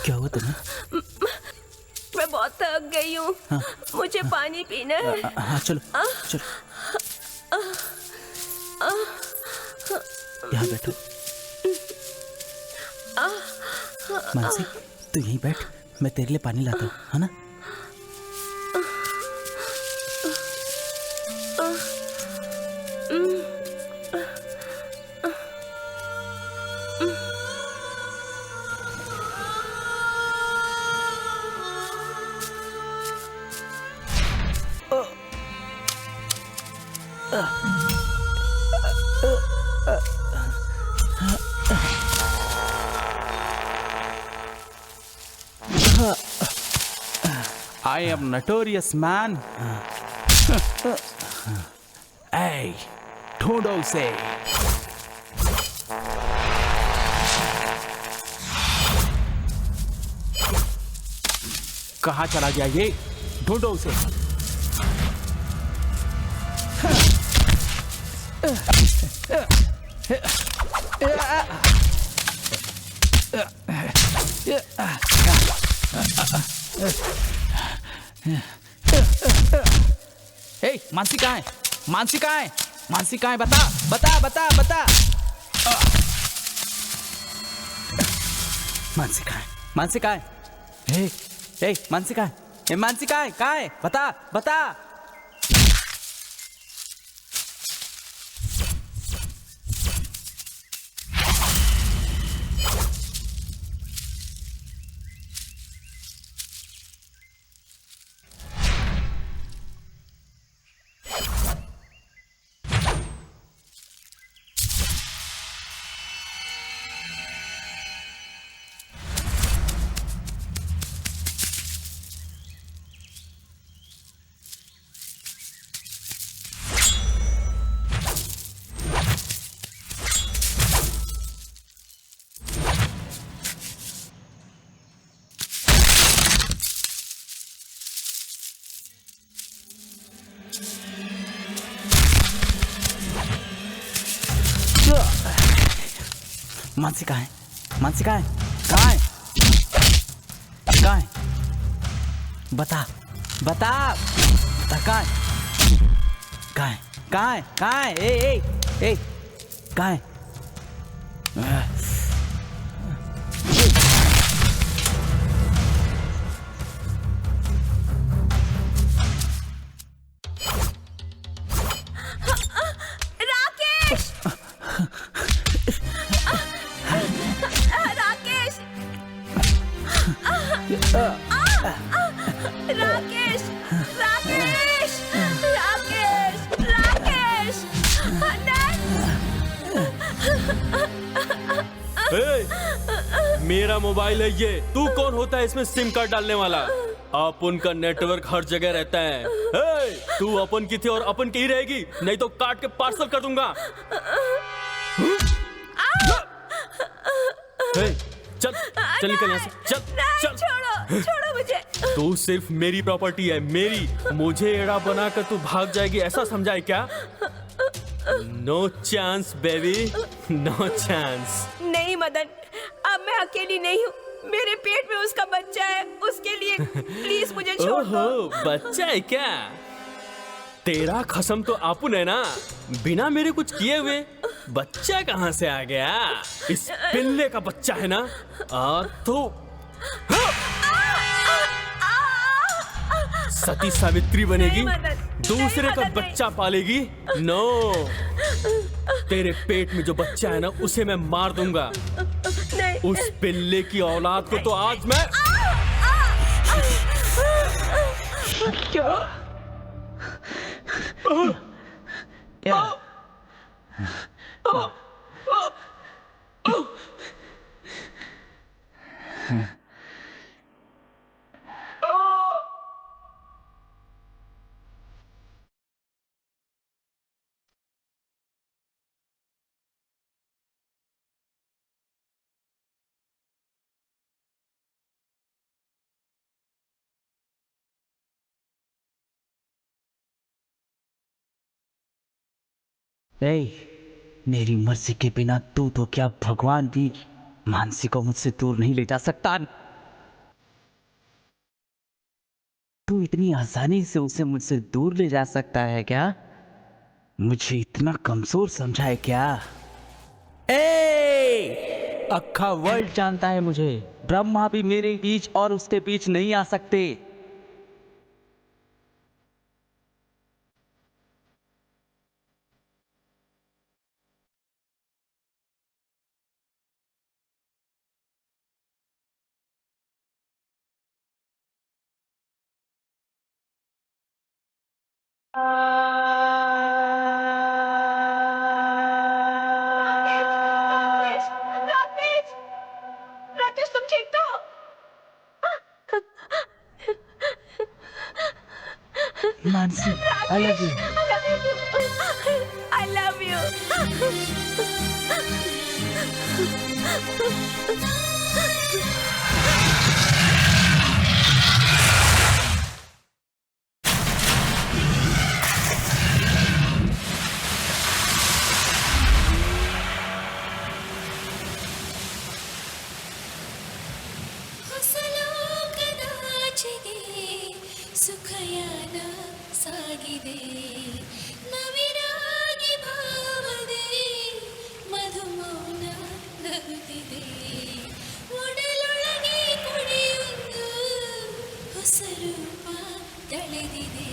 क्या हुआ तुम्हें? मैं बहुत थक गई हूँ। हाँ। मुझे पानी पीना है। हाँ चलो चलो, यहाँ बैठो। मानसी तू यहीं बैठ, मैं तेरे लिए पानी लाता हूँ, है ना? I am notorious man. Hey, ढूंढो उसे। कहाँ चला गया ये? ढूंढो उसे। ए, मानसी कहाँ है? मानसी कहाँ है? मानसी कहाँ है? बता बता बता बता। मानसी कहाँ है? मानसी कहाँ है? ए, मानसी कहाँ है? ए, मानसी कहाँ है? कहाँ है? बता बता। मानसी कहाँ है? मानसी कहाँ है? कहाँ है? कहाँ है? बता बता बता, कहाँ है? कहाँ है? कहाँ है? कहाँ है? ए, कहाँ है? राकेश राकेश राकेश राकेश मेरा मोबाइल है ये। तू कौन होता है इसमें सिम कार्ड डालने वाला? अपन का नेटवर्क हर जगह रहता है। तू अपन की थी और अपन की ही रहेगी, नहीं तो काट के पार्सल कर दूंगा। चल चल निकल यहाँ से, चल चल। छोड़ो छोड़ो मुझे। तू सिर्फ मेरी प्रॉपर्टी है, मेरी। मुझे एड़ा बनाकर तू भाग जाएगी ऐसा समझा है क्या? No chance baby, no chance. नहीं मदन, अब मैं अकेली नहीं हूँ। मेरे पेट में उसका बच्चा है, उसके लिए प्लीज मुझे छोड़ दो। ओहो, बच्चा है क्या? तेरा कसम तो आपुन है ना, बिना मेरे कुछ किए हुए बच्चा कहाँ से आ गया? इस पिल्ले का बच्चा है ना? तो सती सावित्री बनेगी, दूसरे का बच्चा पालेगी। नो, तेरे पेट में जो बच्चा है ना, उसे मैं मार दूंगा। उस पिल्ले की औलाद को तो आज मैं क्या? मेरी मर्जी के बिना तू तो क्या भगवान भी मानसी को मुझसे दूर नहीं ले जा सकता। तू इतनी आसानी से उसे मुझसे दूर ले जा सकता है क्या? मुझे इतना कमजोर समझा है क्या? अक्खा वर्ल्ड जानता है मुझे। ब्रह्मा भी मेरे बीच और उसके बीच नहीं आ सकते। राकेश, तुम ठीक तो? Mansi, I love you. I love you. ಸುಖಯಾನ ಸಾಗಿದೆ ನವಿರಾಗಿ ಭಾವದೆ ಮಧುಮೌನ ನಗುತ್ತಿದೆ ಒಡಲೊಳಗೆ ಕುಡಿಯೊಂದು ಹೊಸ ರೂಪ ತಳೆದಿದೆ.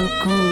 सुकून